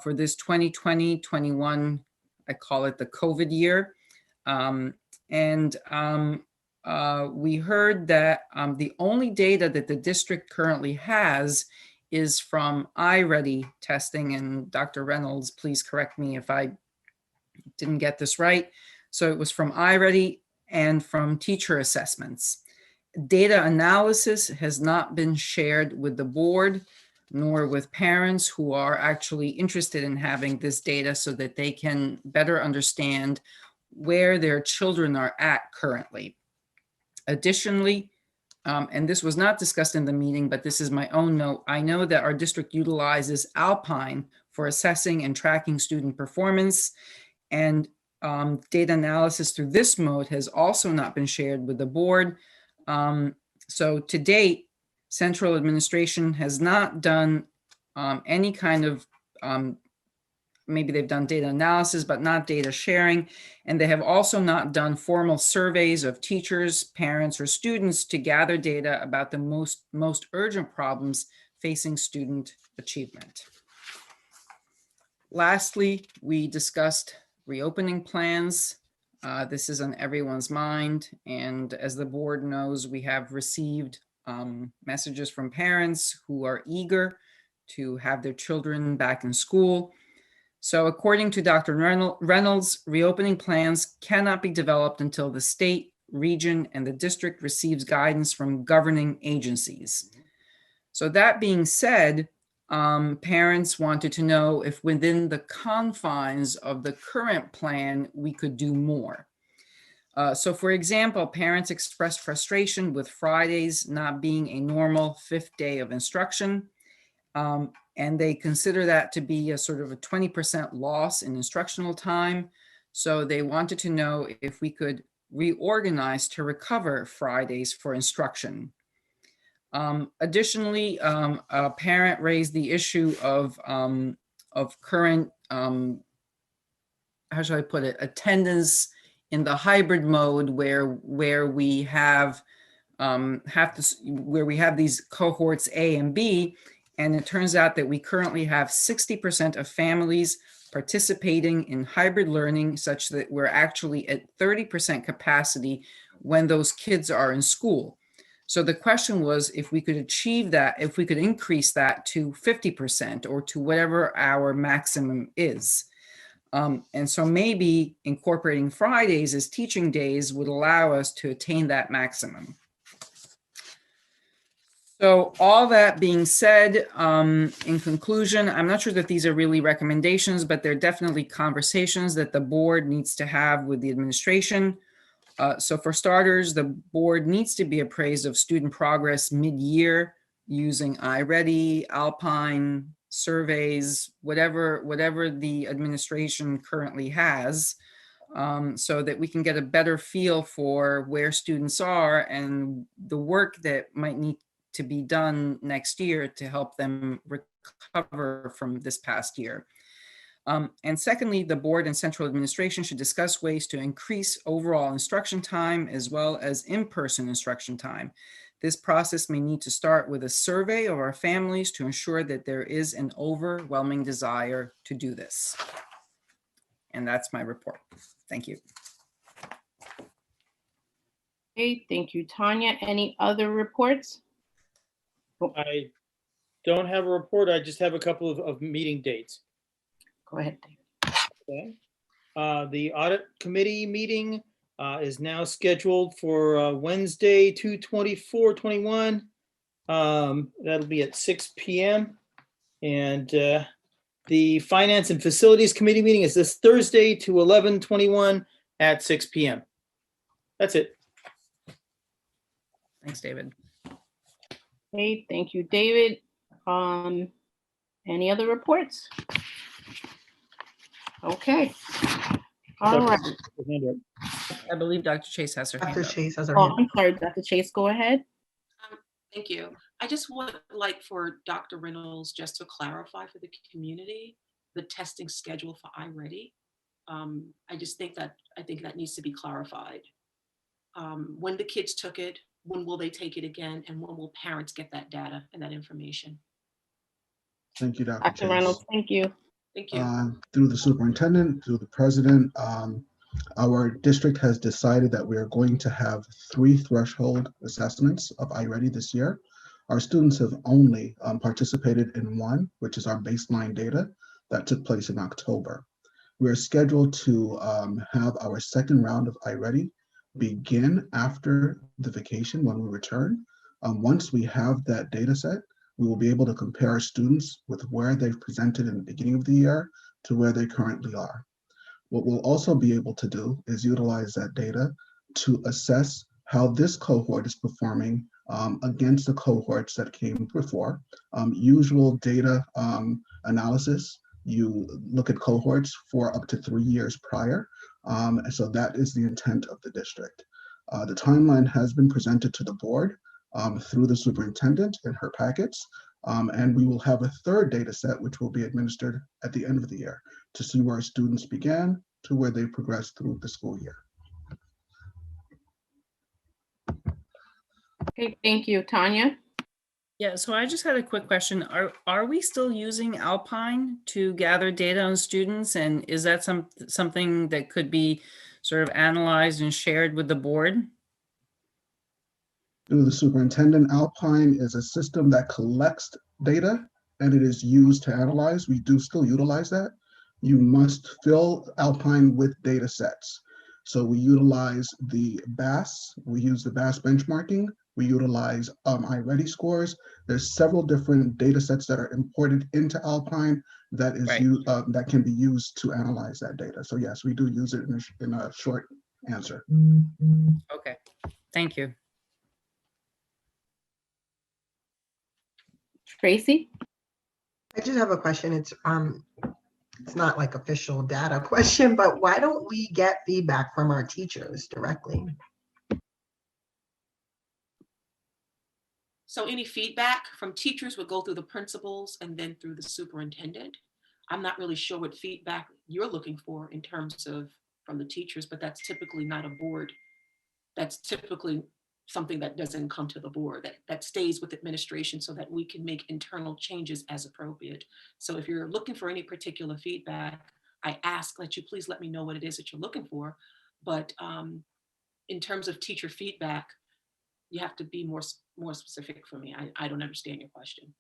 C: for this 2020-21, I call it the COVID year. We heard that the only data that the district currently has is from iReady testing, and Dr. Reynolds, please correct me if I didn't get this right. So it was from iReady and from teacher assessments. Data analysis has not been shared with the board, nor with parents who are actually interested in having this data so that they can better understand where their children are at currently. Additionally, and this was not discussed in the meeting, but this is my own note, I know that our district utilizes Alpine for assessing and tracking student performance, and data analysis through this mode has also not been shared with the board. So to date, central administration has not done any kind of, maybe they've done data analysis, but not data sharing. And they have also not done formal surveys of teachers, parents, or students to gather data about the most urgent problems facing student achievement. Lastly, we discussed reopening plans. This is on everyone's mind. And as the board knows, we have received messages from parents who are eager to have their children back in school. So according to Dr. Reynolds, reopening plans cannot be developed until the state, region, and the district receives guidance from governing agencies. So that being said, parents wanted to know if within the confines of the current plan, we could do more. So for example, parents expressed frustration with Fridays not being a normal 5th day of instruction. And they consider that to be a sort of a 20% loss in instructional time. So they wanted to know if we could reorganize to recover Fridays for instruction. Additionally, a parent raised the issue of current, how should I put it, attendance in the hybrid mode where we have these cohorts A and B. And it turns out that we currently have 60% of families participating in hybrid learning, such that we're actually at 30% capacity when those kids are in school. So the question was if we could achieve that, if we could increase that to 50% or to whatever our maximum is. And so maybe incorporating Fridays as teaching days would allow us to attain that maximum. So all that being said, in conclusion, I'm not sure that these are really recommendations, but they're definitely conversations that the board needs to have with the administration. So for starters, the board needs to be appraised of student progress mid-year using iReady, Alpine, surveys, whatever the administration currently has, so that we can get a better feel for where students are and the work that might need to be done next year to help them recover from this past year. And secondly, the board and central administration should discuss ways to increase overall instruction time as well as in-person instruction time. This process may need to start with a survey of our families to ensure that there is an overwhelming desire to do this. And that's my report. Thank you.
A: Okay, thank you, Tanya. Any other reports?
N: I don't have a report. I just have a couple of meeting dates.
A: Go ahead, David.
N: Okay. The audit committee meeting is now scheduled for Wednesday, 2/24/21. That'll be at 6 p.m. And the finance and facilities committee meeting is this Thursday to 11/21 at 6 p.m. That's it.
C: Thanks, David.
A: Okay, thank you, David. Any other reports? Okay. All right.
C: I believe Dr. Chase has her hand
B: Dr.
C: up.
B: Chase has her
A: Oh,
B: hand
A: I'm sorry, Dr. Chase, go ahead.
D: Thank you. I just would like for Dr. Reynolds just to clarify for the community the testing schedule for iReady. I think that needs to be clarified. When the kids took it, when will they take it again, and when will parents get that data and that information?
O: Thank you, Dr.
A: Dr.
O: Chase.
A: Reynolds, thank you.
D: Thank you.
O: Through the superintendent, through the president, our district has decided that we are going to have 3 threshold assessments of iReady this year. Our students have only participated in 1, which is our baseline data that took place in October. We are scheduled to have our second round of iReady begin after the vacation when we return. Once we have that data set, we will be able to compare our students with where they've presented in the beginning of the year to where they currently are. What we'll also be able to do is utilize that data to assess how this cohort is performing against the cohorts that came before. Usual data analysis, you look at cohorts for up to 3 years prior. So that is the intent of the district. The timeline has been presented to the board through the superintendent in her packets. And we will have a third data set, which will be administered at the end of the year to see where students began to where they progressed through the school year.
A: Okay, thank you, Tanya.
C: Yeah, so I just had a quick question. Are we still using Alpine to gather data on students? And is that something that could be sort of analyzed and shared with the board?
O: Through the superintendent, Alpine is a system that collects data and it is used to analyze. We do still utilize that. You must fill Alpine with data sets. So we utilize the BAS, we use the BAS benchmarking, we utilize iReady scores. There's several different data sets that are imported into Alpine that is that can be used to analyze that data. So yes, we do use it in a short answer.
C: Okay, thank you.
A: Tracy?
B: I just have a question. It's not like official data question, but why don't we get feedback from our teachers directly?
D: So any feedback from teachers would go through the principals and then through the superintendent. I'm not really sure what feedback you're looking for in terms of from the teachers, but that's typically not a board. That's typically something that doesn't come to the board, that stays with administration so that we can make internal changes as appropriate. So if you're looking for any particular feedback, I ask that you please let me know what it is that you're looking for. But in terms of teacher feedback, you have to be more specific for me. I don't understand your question.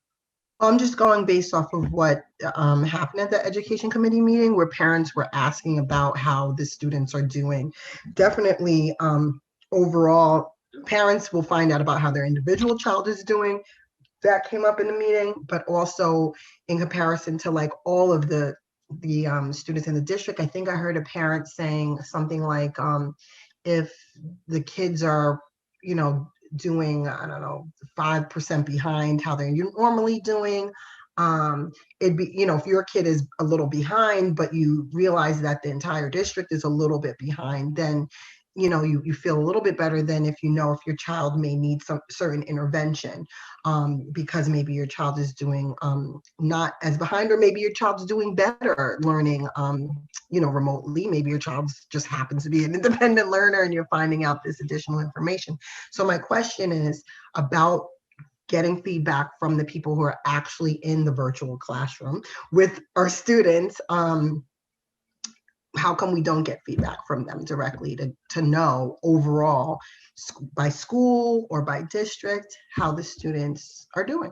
B: I'm just going based off of what happened at the education committee meeting where parents were asking about how the students are doing. Definitely, overall, parents will find out about how their individual child is doing. That came up in the meeting, but also in comparison to like all of the students in the district. I think I heard a parent saying something like, if the kids are, you know, doing, I don't know, 5% behind how they're normally doing, it'd be, you know, if your kid is a little behind, but you realize that the entire district is a little bit behind, then you know, you feel a little bit better than if you know if your child may need some certain intervention, because maybe your child is doing not as behind, or maybe your child's doing better learning, you know, remotely. Maybe your child just happens to be an independent learner and you're finding out this additional information. So my question is about getting feedback from the people who are actually in the virtual classroom with our students. How come we don't get feedback from them directly to know overall by school or by district how the students are doing?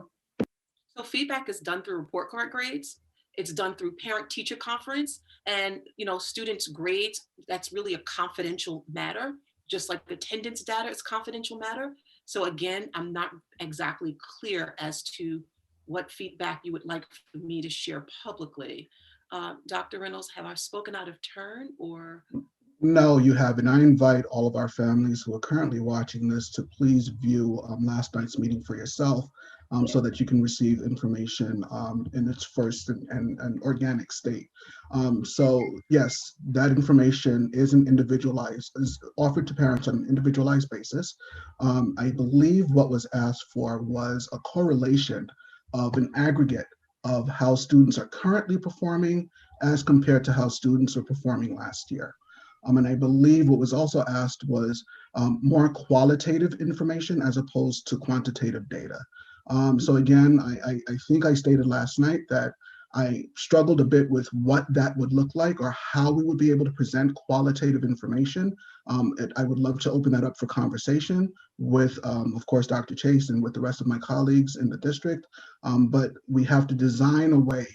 D: So feedback is done through report card grades. It's done through parent-teacher conference, and you know, students' grades, that's really a confidential matter, just like attendance data is confidential matter. So again, I'm not exactly clear as to what feedback you would like for me to share publicly. Dr. Reynolds, have I spoken out of turn, or?
O: No, you haven't. I invite all of our families who are currently watching this to please view last night's meeting for yourself, so that you can receive information in its first and organic state. So yes, that information is offered to parents on an individualized basis. I believe what was asked for was a correlation of an aggregate of how students are currently performing as compared to how students are performing last year. And I believe what was also asked was more qualitative information as opposed to quantitative data. So again, I think I stated last night that I struggled a bit with what that would look like or how we would be able to present qualitative information. I would love to open that up for conversation with, of course, Dr. Chase and with the rest of my colleagues in the district. But we have to design a way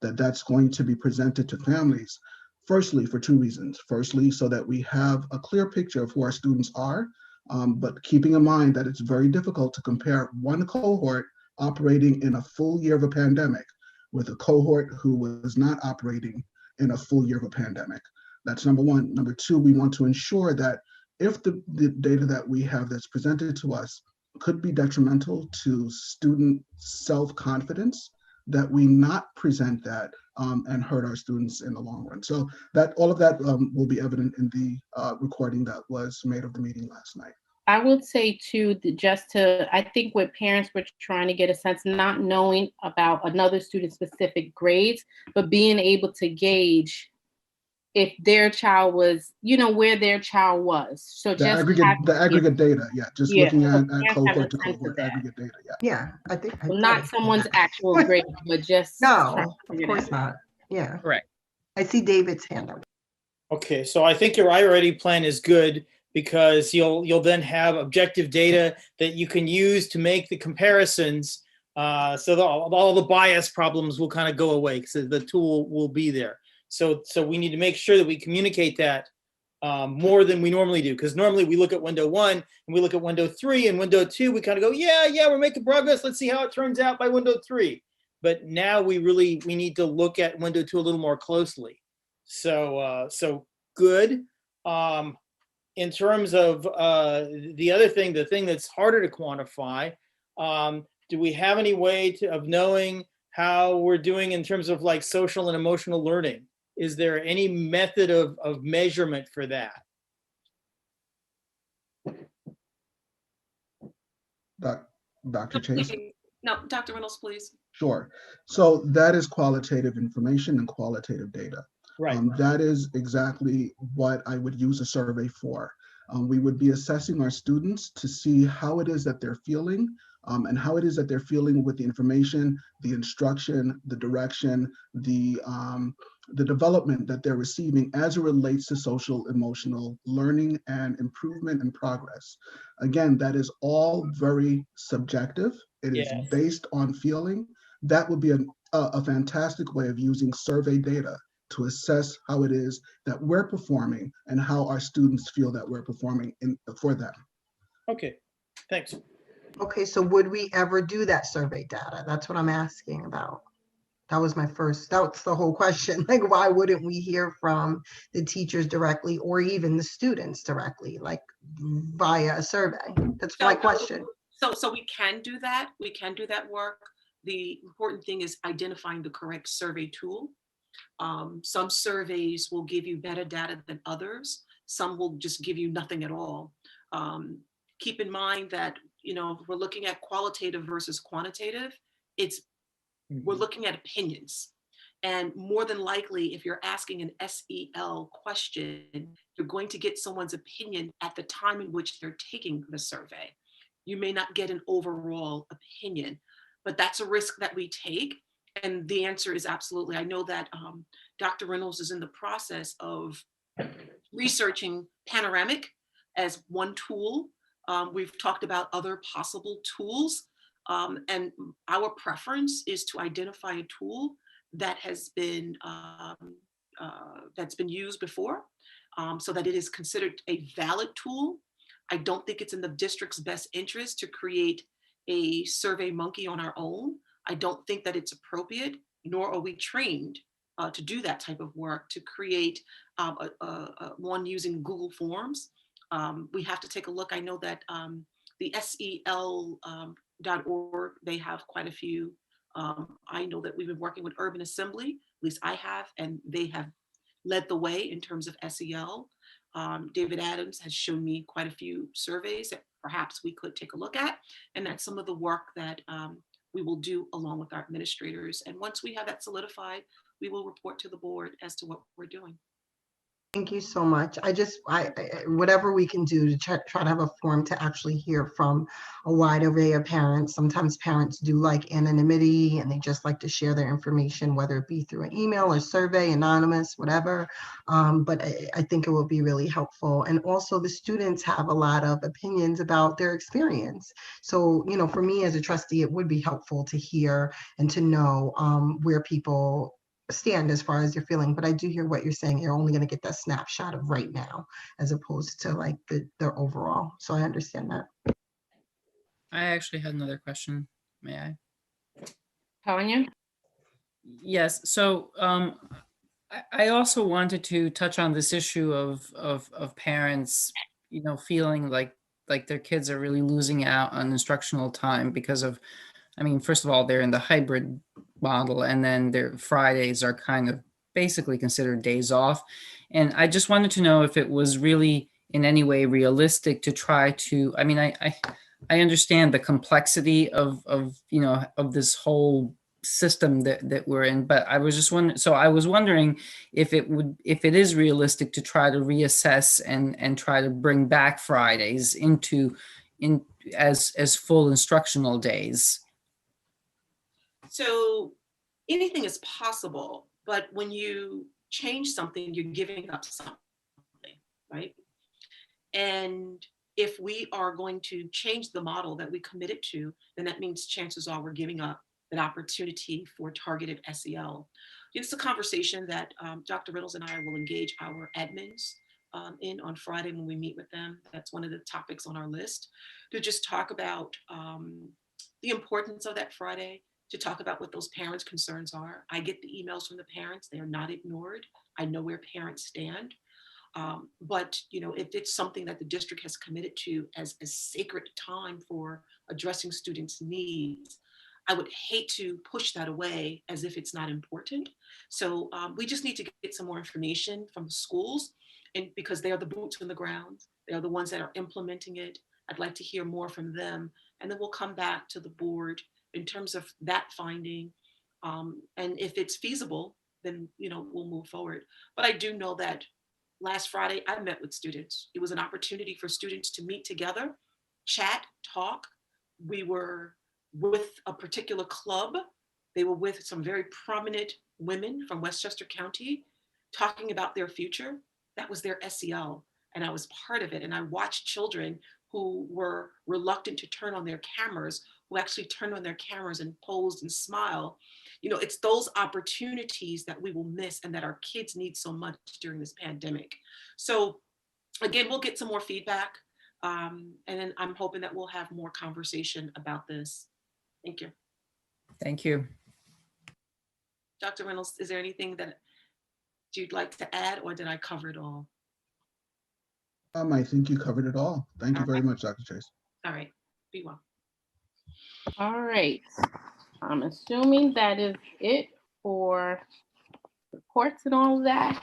O: that that's going to be presented to families. Firstly, for two reasons. Firstly, so that we have a clear picture of who our students are, but keeping in mind that it's very difficult to compare one cohort operating in a full year of a pandemic with a cohort who was not operating in a full year of a pandemic. That's number one. Number two, we want to ensure that if the data that we have that's presented to us could be detrimental to student self-confidence, that we not present that and hurt our students in the long run. So that all of that will be evident in the recording that was made of the meeting last night.
A: I would say too, I think what parents were trying to get a sense, not knowing about another student's specific grades, but being able to gauge if their child was, you know, where their child was. So
O: the aggregate data, yeah, just looking at cohort to cohort, aggregate data, yeah.
B: Yeah, I think.
A: Not someone's actual grade, but just.
B: No, of course not. Yeah.
C: Correct.
B: I see David's hand up.
N: Okay, so I think your I-Ready plan is good because you'll then have objective data that you can use to make the comparisons, so that all the bias problems will kind of go away because the tool will be there. So we need to make sure that we communicate that more than we normally do, because normally we look at window 1 and we look at window 3 and window 2. We kind of go, yeah, we're making progress. Let's see how it turns out by window 3. But now we need to look at window 2 a little more closely. So good. In terms of the other thing, the thing that's harder to quantify, do we have any way of knowing how we're doing in terms of like social and emotional learning? Is there any method of measurement for that?
O: Dr. Chase?
D: No, Dr. Reynolds, please.
O: Sure. So that is qualitative information and qualitative data.
N: Right.
O: That is exactly what I would use a survey for. We would be assessing our students to see how it is that they're feeling, and how it is that they're feeling with the information, the instruction, the direction, the development that they're receiving as it relates to social emotional learning and improvement and progress. Again, that is all very subjective. It is based on feeling. that would be a fantastic way of using survey data to assess how it is that we're performing and how our students feel that we're performing for them.
N: Okay, thanks.
B: Okay, so would we ever do that survey data? That's what I'm asking about. That was the whole question. Like, why wouldn't we hear from the teachers directly or even the students directly, like via a survey? That's my question.
D: So we can do that. We can do that work. The important thing is identifying the correct survey tool. Some surveys will give you better data than others. Some will just give you nothing at all. Keep in mind that, we're looking at qualitative versus quantitative. We're looking at opinions. And more than likely, if you're asking an SEL question, you're going to get someone's opinion at the time in which they're taking the survey. You may not get an overall opinion, but that's a risk that we take. And the answer is absolutely. I know that Dr. Reynolds is in the process of researching Panoramic as one tool. We've talked about other possible tools. And our preference is to identify a tool that has been that's been used before, so that it is considered a valid tool. I don't think it's in the district's best interest to create a survey monkey on our own. I don't think that it's appropriate, nor are we trained to do that type of work, to create one using Google Forms. We have to take a look. I know that the SEL.org, they have quite a few. I know that we've been working with Urban Assembly, at least I have, and they have led the way in terms of SEL. David Adams has shown me quite a few surveys that perhaps we could take a look at. And that's some of the work that we will do along with our administrators. And once we have that solidified, we will report to the board as to what we're doing.
B: Thank you so much. Whatever we can do to try to have a forum to actually hear from a wide array of parents. Sometimes parents do like anonymity and they just like to share their information, whether it be through an email or survey, anonymous, whatever. But I think it will be really helpful. And also the students have a lot of opinions about their experience. So, for me as a trustee, it would be helpful to hear and to know where people stand as far as you're feeling. But I do hear what you're saying. You're only going to get that snapshot of right now as opposed to like the overall. So I understand that.
C: I actually had another question. May I?
A: Tanya?
C: Yes. So I also wanted to touch on this issue of parents, feeling like their kids are really losing out on instructional time because of, first of all, they're in the hybrid model, and then their Fridays are kind of basically considered days off. And I just wanted to know if it was really in any way realistic to try to, I understand the complexity of this whole system that we're in, but I was just wondering, so I was wondering if it is realistic to try to reassess and try to bring back Fridays as full instructional days.
D: So anything is possible, but when you change something, you're giving up something, right? And if we are going to change the model that we committed to, then that means chances are we're giving up an opportunity for targeted SEL. It's a conversation that Dr. Reynolds and I will engage our admins in on Friday when we meet with them. That's one of the topics on our list, to just talk about the importance of that Friday, to talk about what those parents' concerns are. I get the emails from the parents. They are not ignored. I know where parents stand. But if it's something that the district has committed to as a sacred time for addressing students' needs, I would hate to push that away as if it's not important. So we just need to get some more information from the schools, and because they are the boots on the ground, they are the ones that are implementing it. I'd like to hear more from them, and then we'll come back to the board in terms of that finding. And if it's feasible, then we'll move forward. But I do know that last Friday, I met with students. It was an opportunity for students to meet together, chat, talk. We were with a particular club. They were with some very prominent women from Westchester County talking about their future. That was their SEL, and I was part of it. And I watched children who were reluctant to turn on their cameras who actually turned on their cameras and posed and smiled. You know, it's those opportunities that we will miss and that our kids need so much during this pandemic. So again, we'll get some more feedback. And then I'm hoping that we'll have more conversation about this. Thank you.
C: Thank you.
D: Dr. Reynolds, is there anything that you'd like to add, or did I cover it all?
O: I think you covered it all. Thank you very much, Dr. Chase.
D: All right, be well.
A: All right. I'm assuming that is it for reports and all of that.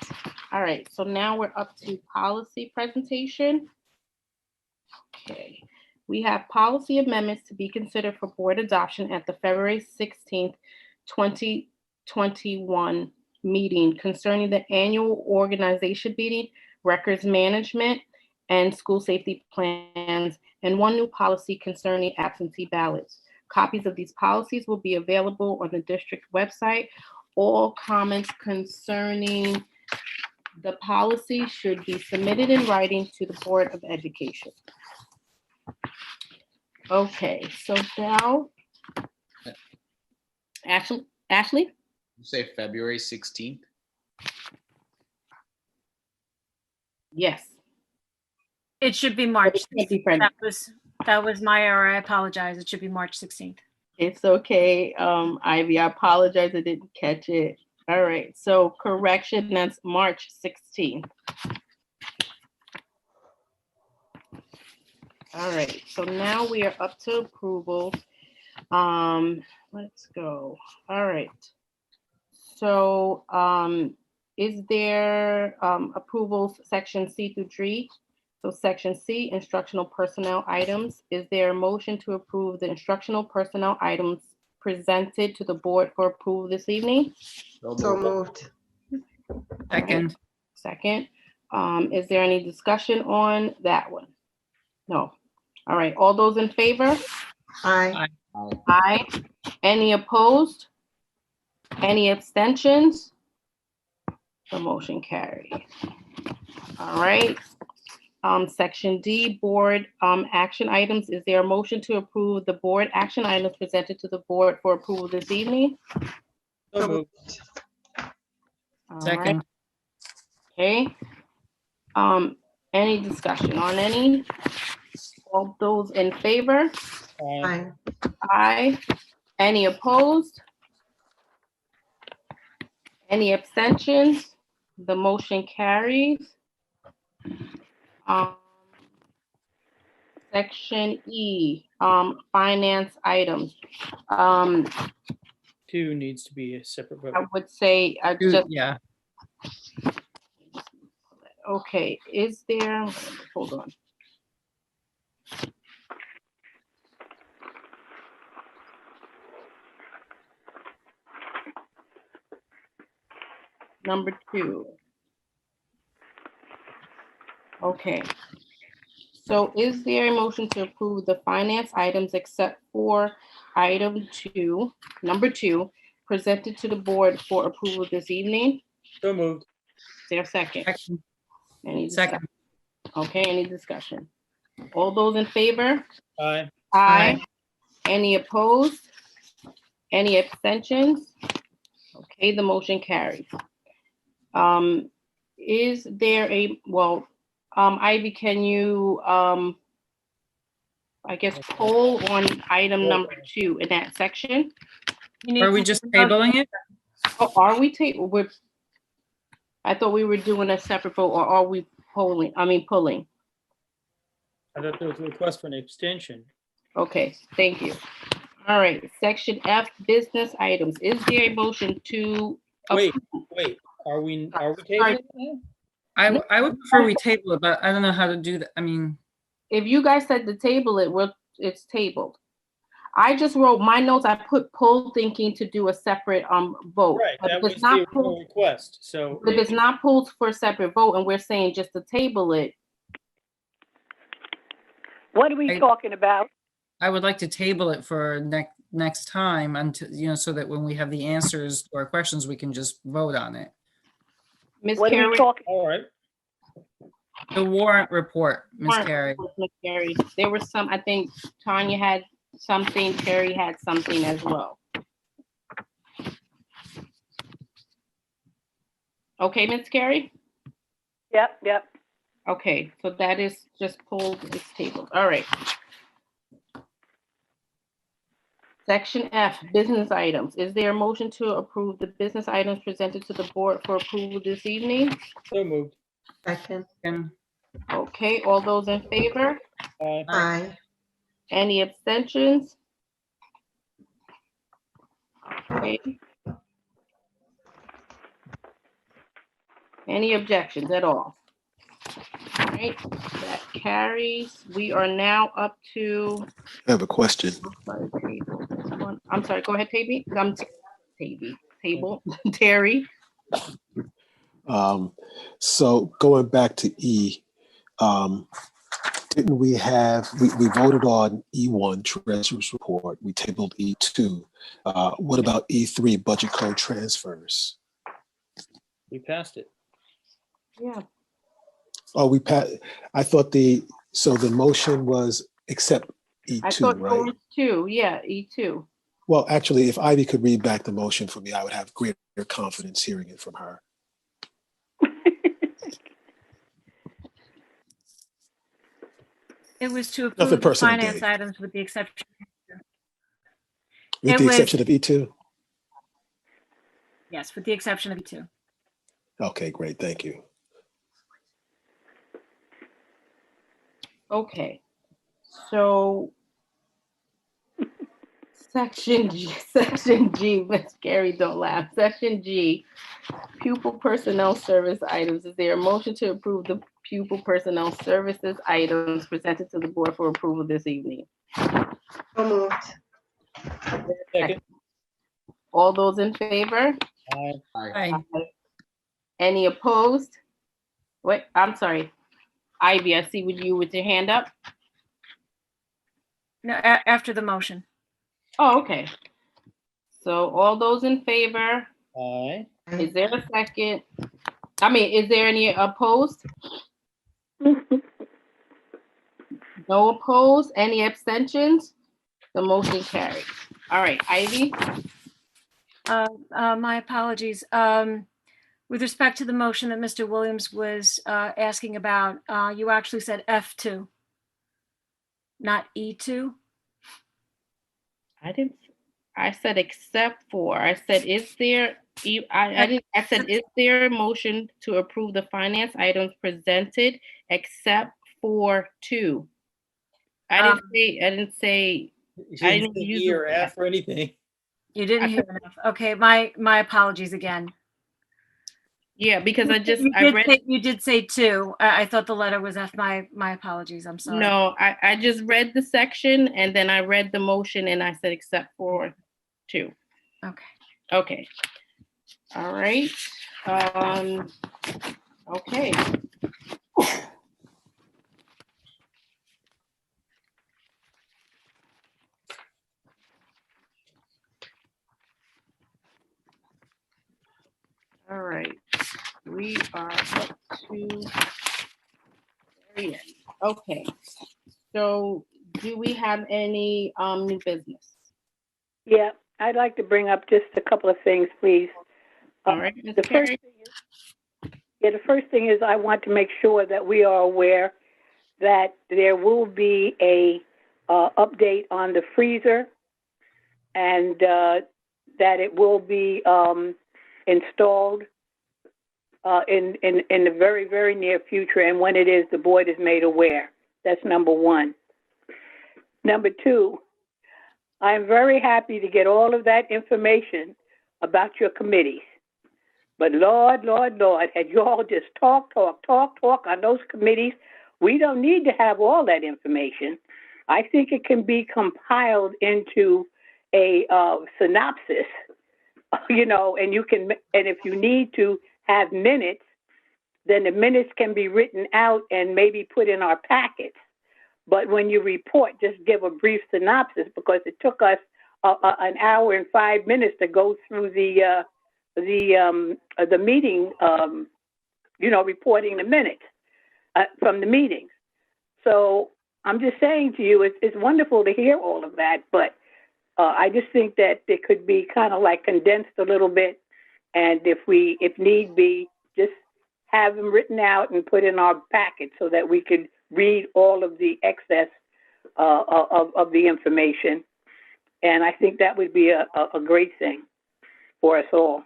A: All right, so now we're up to policy presentation. Okay, we have policy amendments to be considered for board adoption at the February 16th, 2021 meeting concerning the annual organization meeting, records management, and school safety plans, and one new policy concerning absentee ballots. Copies of these policies will be available on the district website. All comments concerning the policy should be submitted in writing to the Board of Education. Okay, so now, Ashley?
M: You say February 16th?
A: Yes.
E: It should be March.
A: Can't be Friday.
E: That was my error. I apologize. It should be March 16th.
A: It's okay, Ivy, I apologize, I didn't catch it. All right, so correction, that's March 16th. All right, so now we are up to approval. Let's go. All right. So is there approvals section C through G? So section C, instructional personnel items. Is there a motion to approve the instructional personnel items presented to the board for approval this evening?
B: So moved.
C: Second.
A: Second. Is there any discussion on that one? No. All right, all those in favor?
B: Aye.
A: Aye. Any opposed? Any abstentions? The motion carries. All right. Section D, board action items. Is there a motion to approve the board action items presented to the board for approval this evening?
N: So moved.
A: All
C: Second.
A: right. Okay. Any discussion on any? All those in favor?
B: Aye.
A: Aye. Any opposed? Any abstentions? The motion carries. Section E, finance items.
N: 2 needs to be a separate vote.
A: I would say, just,
C: Yeah.
A: okay, is there, hold on. Number 2. Okay. So is there a motion to approve the finance items except for item 2, number 2, presented to the board for approval this evening?
N: So moved.
A: Is there a second?
C: Second.
A: Any
C: Second.
A: discussion? Okay, any discussion? All those in favor?
N: Aye.
A: Aye. Any opposed? Any abstentions? Okay, the motion carries. Is there a, well, Ivy, can you, I guess, poll on item number 2 in that section?
C: Are we just tabling it?
A: Oh, are we I thought we were doing a separate vote, or are we pulling?
N: I thought there was a request for an extension.
A: Okay, thank you. All right, section F, business items. Is there a motion to?
N: Wait, are we tabling it now?
C: I would prefer we table it, but I don't know how to do that. I mean,
A: if you guys said to table it, it's tabled. I just wrote my notes. I put pull thinking to do a separate vote.
N: Right,
A: But
N: that
A: if
N: was
A: it's
N: the
A: not
N: original
A: pulled,
N: request, so.
A: if it's not pulled for a separate vote, and we're saying just to table it.
I: What are we talking about?
C: I would like to table it for next time until, so that when we have the answers to our questions, we can just vote on it.
A: Ms.
I: What are
A: Carey?
I: we talking?
N: All right.
C: The warrant report, Ms. Carey.
A: Ms. Carey. There were some, I think Tanya had something. Terry had something as well. Okay, Ms. Carey?
I: Yep.
A: Okay, so that is just pulled, it's tabled. All right. Section F, business items. Is there a motion to approve the business items presented to the board for approval this evening?
N: So moved.
B: Second.
A: Okay, all those in favor?
N: Aye.
B: Aye.
A: Any abstentions? Okay. Any objections at all? All right, that carries. We are now up to,
L: I have a question.
A: I'm sorry, go ahead, Tavy. Table, Terry.
L: So going back to E, didn't we have, we voted on E1, Treasurer's Report. We tabled E2. What about E3, Budget Code Transfers?
N: We passed it.
A: Yeah.
L: Oh, I thought so the motion was accept
A: I thought
L: E2,
A: there
L: right?
A: was two, yeah, E2.
L: Well, actually, if Ivy could read back the motion for me, I would have greater confidence hearing it from her.
E: It was to
L: Nothing
E: approve the
L: personal,
E: finance
L: Dave.
E: items with the exception.
L: With
E: It
L: the
E: was-
L: exception of E2?
E: Yes, with the exception of E2.
L: Okay, great, thank you.
A: Okay, so Section G, Ms. Gary, don't laugh. Section G, pupil personnel service items. Is there a motion to approve the pupil personnel services items presented to the board for approval this evening?
B: So moved.
N: Second.
A: All those in favor?
N: Aye.
C: Aye.
A: Any opposed? Wait, I'm sorry. Ivy, I see you with your hand up.
E: No, after the motion.
A: Oh, okay. So all those in favor?
N: Aye.
A: Is there a second? I mean, is there any opposed? No opposed? Any abstentions? The motion carries. All right, Ivy?
E: My apologies. With respect to the motion that Mr. Williams was asking about, you actually said F2, not E2.
A: I said except for, I said, is there, I said, is there a motion to approve the finance items presented except for 2? I didn't say, I didn't use
N: E or
A: the-
N: F or anything.
E: You didn't hear enough. Okay, my apologies again.
A: Yeah, because
E: You did say 2. I thought the letter was F. My apologies. I'm sorry.
A: No, I just read the section and then I read the motion and I said except for 2.
E: Okay.
A: Okay. All right. Okay. All right. We are up to very end. Okay. So do we have any new business?
I: Yeah, I'd like to bring up just a couple of things, please.
A: All right, Ms.
I: The
A: Carey?
I: the first thing is I want to make sure that we are aware that there will be a update on the freezer and that it will be installed in the very, very near future. And when it is, the board is made aware. That's number one. Number two, I'm very happy to get all of that information about your committees. But Lord, had you all just talk on those committees, we don't need to have all that information. I think it can be compiled into a synopsis, and you can, and if you need to have minutes, then the minutes can be written out and maybe put in our packets. But when you report, just give a brief synopsis, because it took us an hour and 5 minutes to go through the meeting, reporting the minutes from the meetings. So I'm just saying to you, it's wonderful to hear all of that, but I just think that it could be kind of like condensed a little bit. And if need be, just have them written out and put in our packet so that we could read all of the excess of the information. And I think that would be a great thing for us all.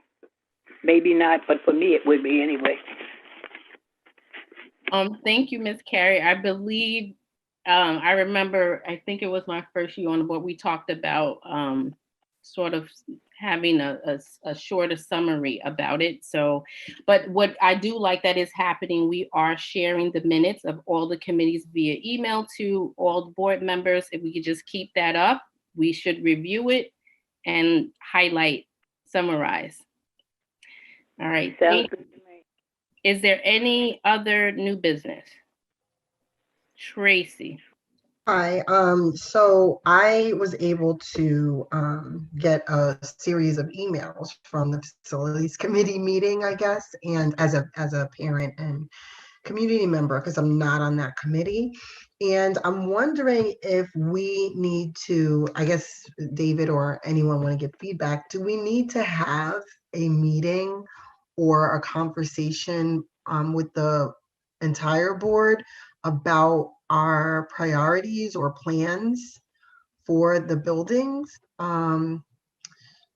I: Maybe not, but for me, it would be anyway.
A: Thank you, Ms. Carey. I believe, I remember, I think it was my first year on the board, we talked about sort of having a shorter summary about it. So, but what I do like that is happening, we are sharing the minutes of all the committees via email to all the board members. If we could just keep that up, we should review it and highlight, summarize. All right.
I: Sounds good to me.
A: Is there any other new business? Tracy.
B: Hi, so I was able to get a series of emails from the facilities committee meeting, I guess, and as a parent and community member, because I'm not on that committee. And I'm wondering if we need to, I guess, David or anyone want to give feedback, do we need to have a meeting or a conversation with the entire board about our priorities or plans for the buildings? You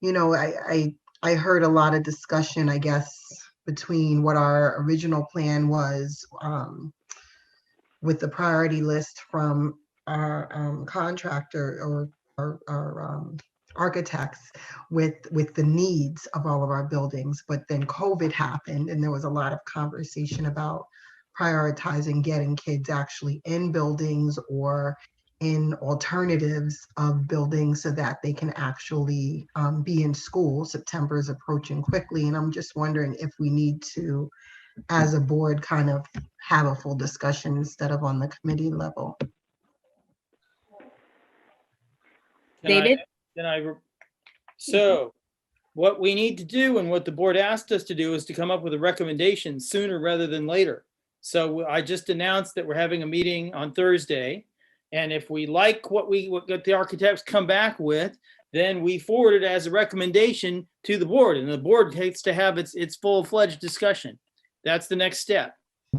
B: know, I heard a lot of discussion, I guess, between what our original plan was with the priority list from our contractor or our architects with the needs of all of our buildings. But then COVID happened and there was a lot of conversation about prioritizing getting kids actually in buildings or in alternatives of buildings so that they can actually be in school. September is approaching quickly, and I'm just wondering if we need to, as a board, kind of have a full discussion instead of on the committee level.
A: David?
N: So what we need to do and what the board asked us to do is to come up with a recommendation sooner rather than later. So I just announced that we're having a meeting on Thursday. And if we like what the architects come back with, then we forward it as a recommendation to the board, and the board takes to have its full-fledged discussion. That's the next step.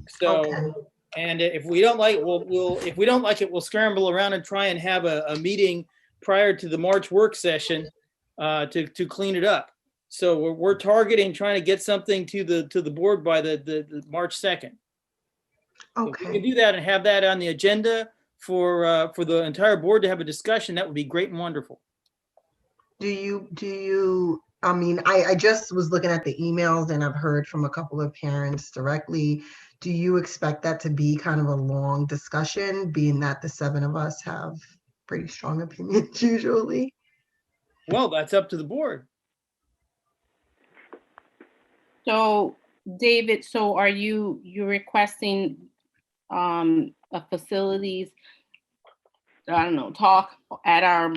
N: So, okay. And if we don't like, if we don't like it, we'll scramble around and try and have a meeting prior to the March work session to clean it up. So we're targeting trying to get something to the board by the March 2nd.
B: Okay.
N: If we can do that and have that on the agenda for the entire board to have a discussion, that would be great and wonderful.
B: Do you, I mean, I just was looking at the emails and I've heard from a couple of parents directly. Do you expect that to be kind of a long discussion, being that the 7 of us have pretty strong opinions usually?
N: Well, that's up to the board.
A: So David, so are you requesting a facilities, I don't know, talk at our...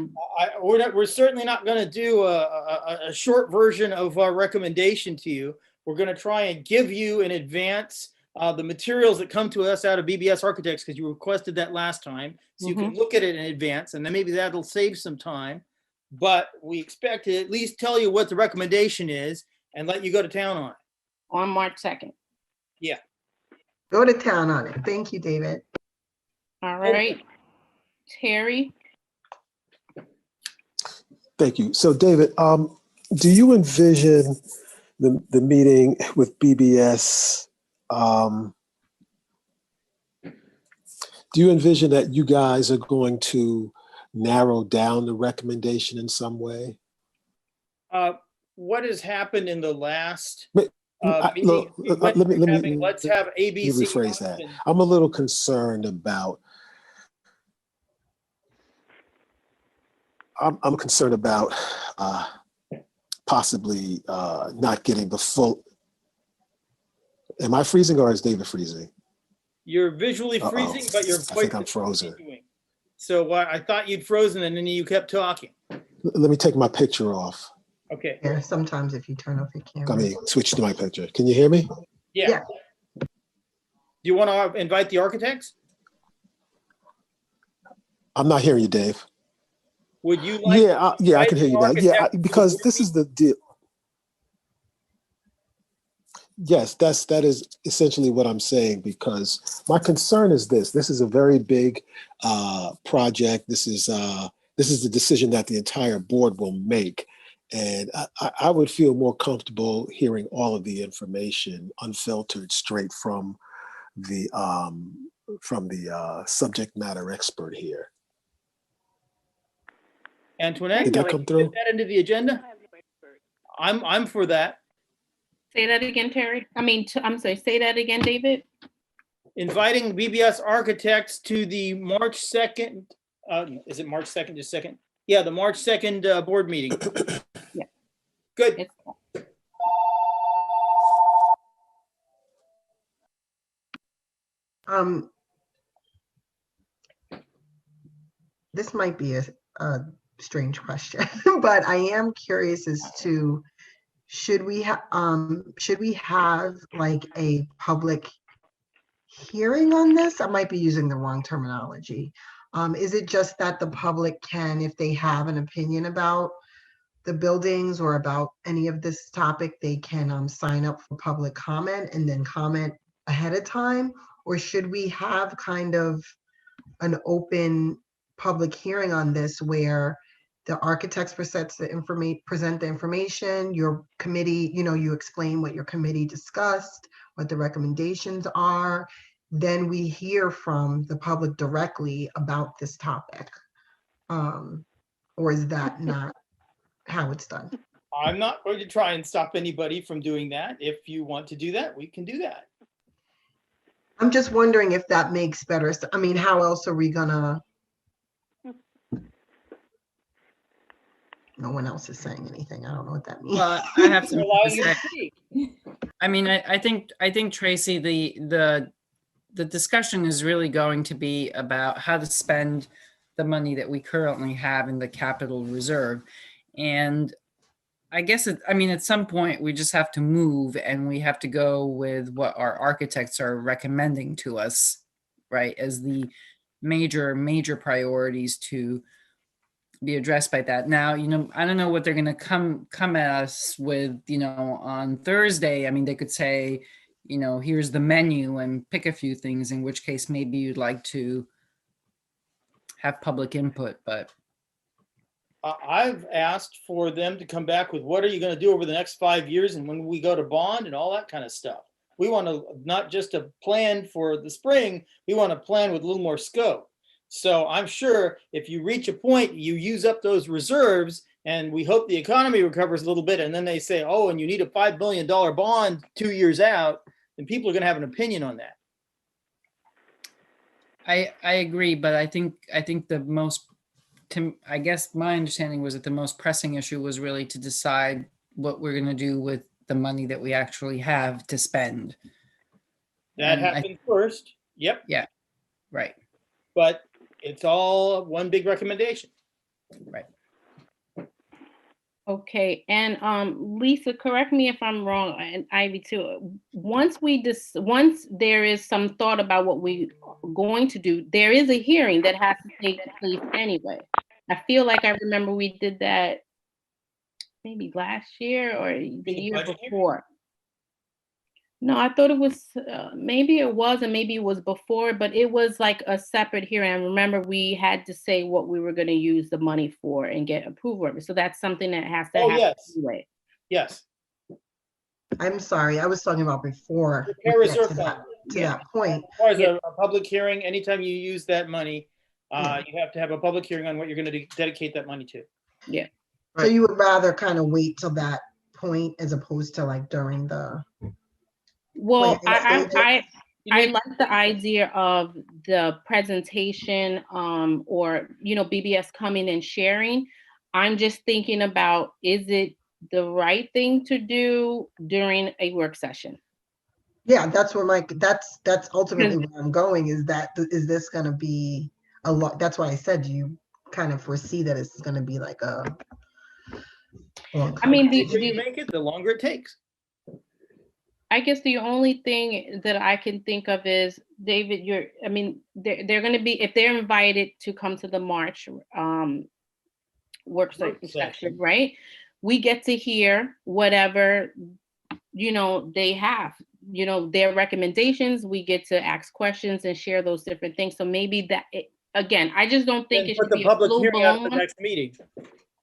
N: We're certainly not going to do a short version of our recommendation to you. We're going to try and give you in advance the materials that come to us out of BBS Architects, because you requested that last time. So you can look at it in advance, and then maybe that'll save some time. But we expect to at least tell you what the recommendation is and let you go to town on it.
A: On March 2nd.
N: Yeah.
B: Go to town on it. Thank you, David.
A: All right. Terry?
L: Thank you. So David, do you envision the meeting with BBS? Do you envision that you guys are going to narrow down the recommendation in some way?
N: What has happened in the last
L: meeting?
N: Let's have ABC.
L: Let me rephrase that. I'm a little concerned about. I'm concerned about possibly not getting the full. Am I freezing or is David freezing?
N: You're visually freezing, but your voice.
L: I think I'm frozen.
N: So I thought you'd frozen and then you kept talking.
L: Let me take my picture off.
N: Okay.
B: Yeah, sometimes if you turn off your camera.
L: Let me switch to my picture. Can you hear me?
N: Yeah. Do you want to invite the architects?
L: I'm not hearing you, Dave.
N: Would you like?
L: Yeah, I can hear you now. Yeah, because this is the deal. Yes, that is essentially what I'm saying, because my concern is this is a very big project. This is the decision that the entire board will make. And I would feel more comfortable hearing all of the information unfiltered straight from the subject matter expert here.
N: Antoinette,
L: Did that come through?
N: Get that into the agenda. I'm for that.
A: Say that again, Terry. I'm sorry, say that again, David.
N: Inviting BBS architects to the March 2nd, is it March 2nd, just a second? Yeah, the March 2nd board meeting.
A: Yeah.
N: Good.
B: This might be a strange question, but I am curious as to, should we have like a public hearing on this? I might be using the wrong terminology. Is it just that the public can, if they have an opinion about the buildings or about any of this topic, they can sign up for public comment and then comment ahead of time? Or should we have kind of an open public hearing on this where the architects present the information, your committee, you explain what your committee discussed, what the recommendations are, then we hear from the public directly about this topic? Or is that not how it's done?
N: I'm not going to try and stop anybody from doing that. If you want to do that, we can do that.
B: I'm just wondering if that makes better. I mean, how else are we gonna? No one else is saying anything. I don't know what that means.
C: Well, I have something to say. I mean, I think Tracy, the discussion is really going to be about how to spend the money that we currently have in the capital reserve. And I guess, at some point we just have to move and we have to go with what our architects are recommending to us, right, as the major priorities to be addressed by that. Now, I don't know what they're going to come at us with, on Thursday. I mean, they could say, here's the menu and pick a few things, in which case maybe you'd like to have public input, but
N: I've asked for them to come back with what are you going to do over the next 5 years and when we go to bond and all that kind of stuff. We want to not just a plan for the spring, we want a plan with a little more scope. So I'm sure if you reach a point, you use up those reserves and we hope the economy recovers a little bit. And then they say, oh, and you need a $5 billion bond 2 years out, then people are going to have an opinion on that.
C: I agree, but I think the most, I guess my understanding was that the most pressing issue was really to decide what we're going to do with the money that we actually have to spend.
N: That happened first. Yep.
C: Yeah. Right.
N: But it's all one big recommendation.
C: Right.
A: Okay, and Lisa, correct me if I'm wrong, and Ivy too. Once there is some thought about what we're going to do, there is a hearing that has to take place anyway. I feel like I remember we did that maybe last year or the year before. No, I thought it was, maybe it was, and maybe it was before, but it was like a separate hearing. I remember we had to say what we were going to use the money for and get approval of it. So that's something that has to happen anyway.
N: Yes.
B: I'm sorry, I was talking about before. That point.
N: As far as a public hearing, anytime you use that money, you have to have a public hearing on what you're going to dedicate that money to.
A: Yeah.
B: So you would rather kind of wait till that point as opposed to like during the.
A: Well, I like the idea of the presentation or, BBS coming and sharing. I'm just thinking about, is it the right thing to do during a work session?
B: Yeah, that's what that's ultimately where I'm going, is this going to be a lot? That's why I said, do you kind of foresee that it's going to be like a long
N: the you make it, the longer it takes.
A: I guess the only thing that I can think of is, David, they're going to be, if they're invited to come to the March work session, right? We get to hear whatever, they have, their recommendations. We get to ask questions and share those different things. So maybe that, again, I just don't think it should be a full
N: hearing at the
A: blown.
N: next meeting.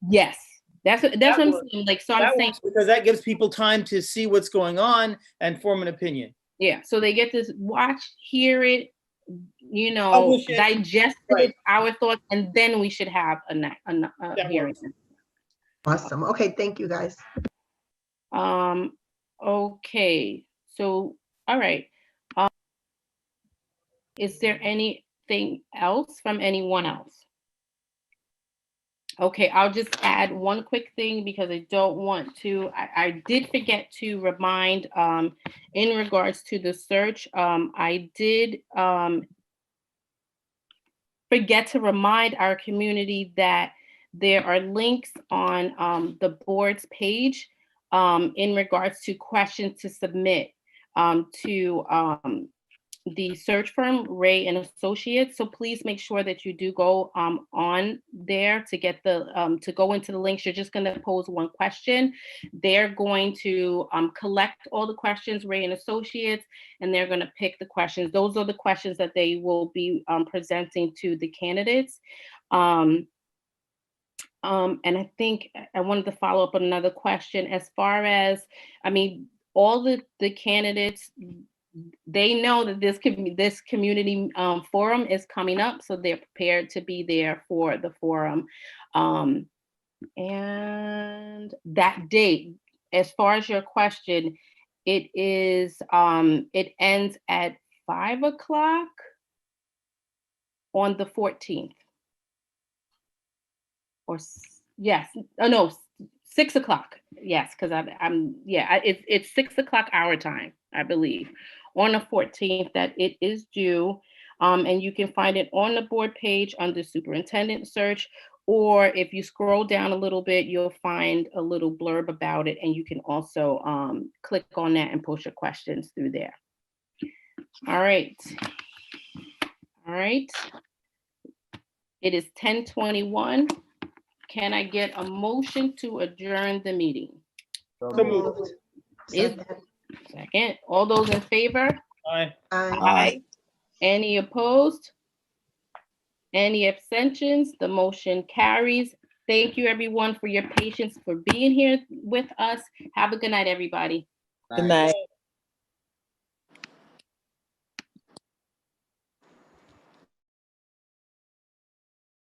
A: Yes, that's what I'm saying. Like, so I'm saying,
N: because that gives people time to see what's going on and form an opinion.
A: yeah. So they get to watch, hear it,
N: Publish it.
A: digest it, our thoughts, and then we should have a hearing.
B: Awesome. Okay, thank you, guys.
A: Okay, so, all right. Is there anything else from anyone else? Okay, I'll just add one quick thing because I don't want to, I did forget to remind, in regards to the search, I did forget to remind our community that there are links on the board's page in regards to questions to submit to the search firm, Ray and Associates. So please make sure that you do go on there to get to go into the links. You're just going to pose one question. They're going to collect all the questions, Ray and Associates, and they're going to pick the questions. Those are the questions that they will be presenting to the candidates. And I think I wanted to follow up on another question as far as, all the candidates, they know that this community forum is coming up, so they're prepared to be there for the forum. And that date, as far as your question, it is it ends at 5 o'clock on the 14th. Or yes, oh no, 6 o'clock. Yes, because it's 6 o'clock our time, I believe, on the 14th that it is due. And you can find it on the board page under Superintendent Search, or if you scroll down a little bit, you'll find a little blurb about it, and you can also click on that and post your questions through there. All right. All right. It is 10:21. Can I get a motion to adjourn the meeting?
N: So moved.
A: Second. All those in favor?
N: Aye.
A: Aye. Any opposed? Any abstentions? The motion carries. Thank you, everyone, for your patience, for being here with us. Have a good night, everybody.
M: Good night.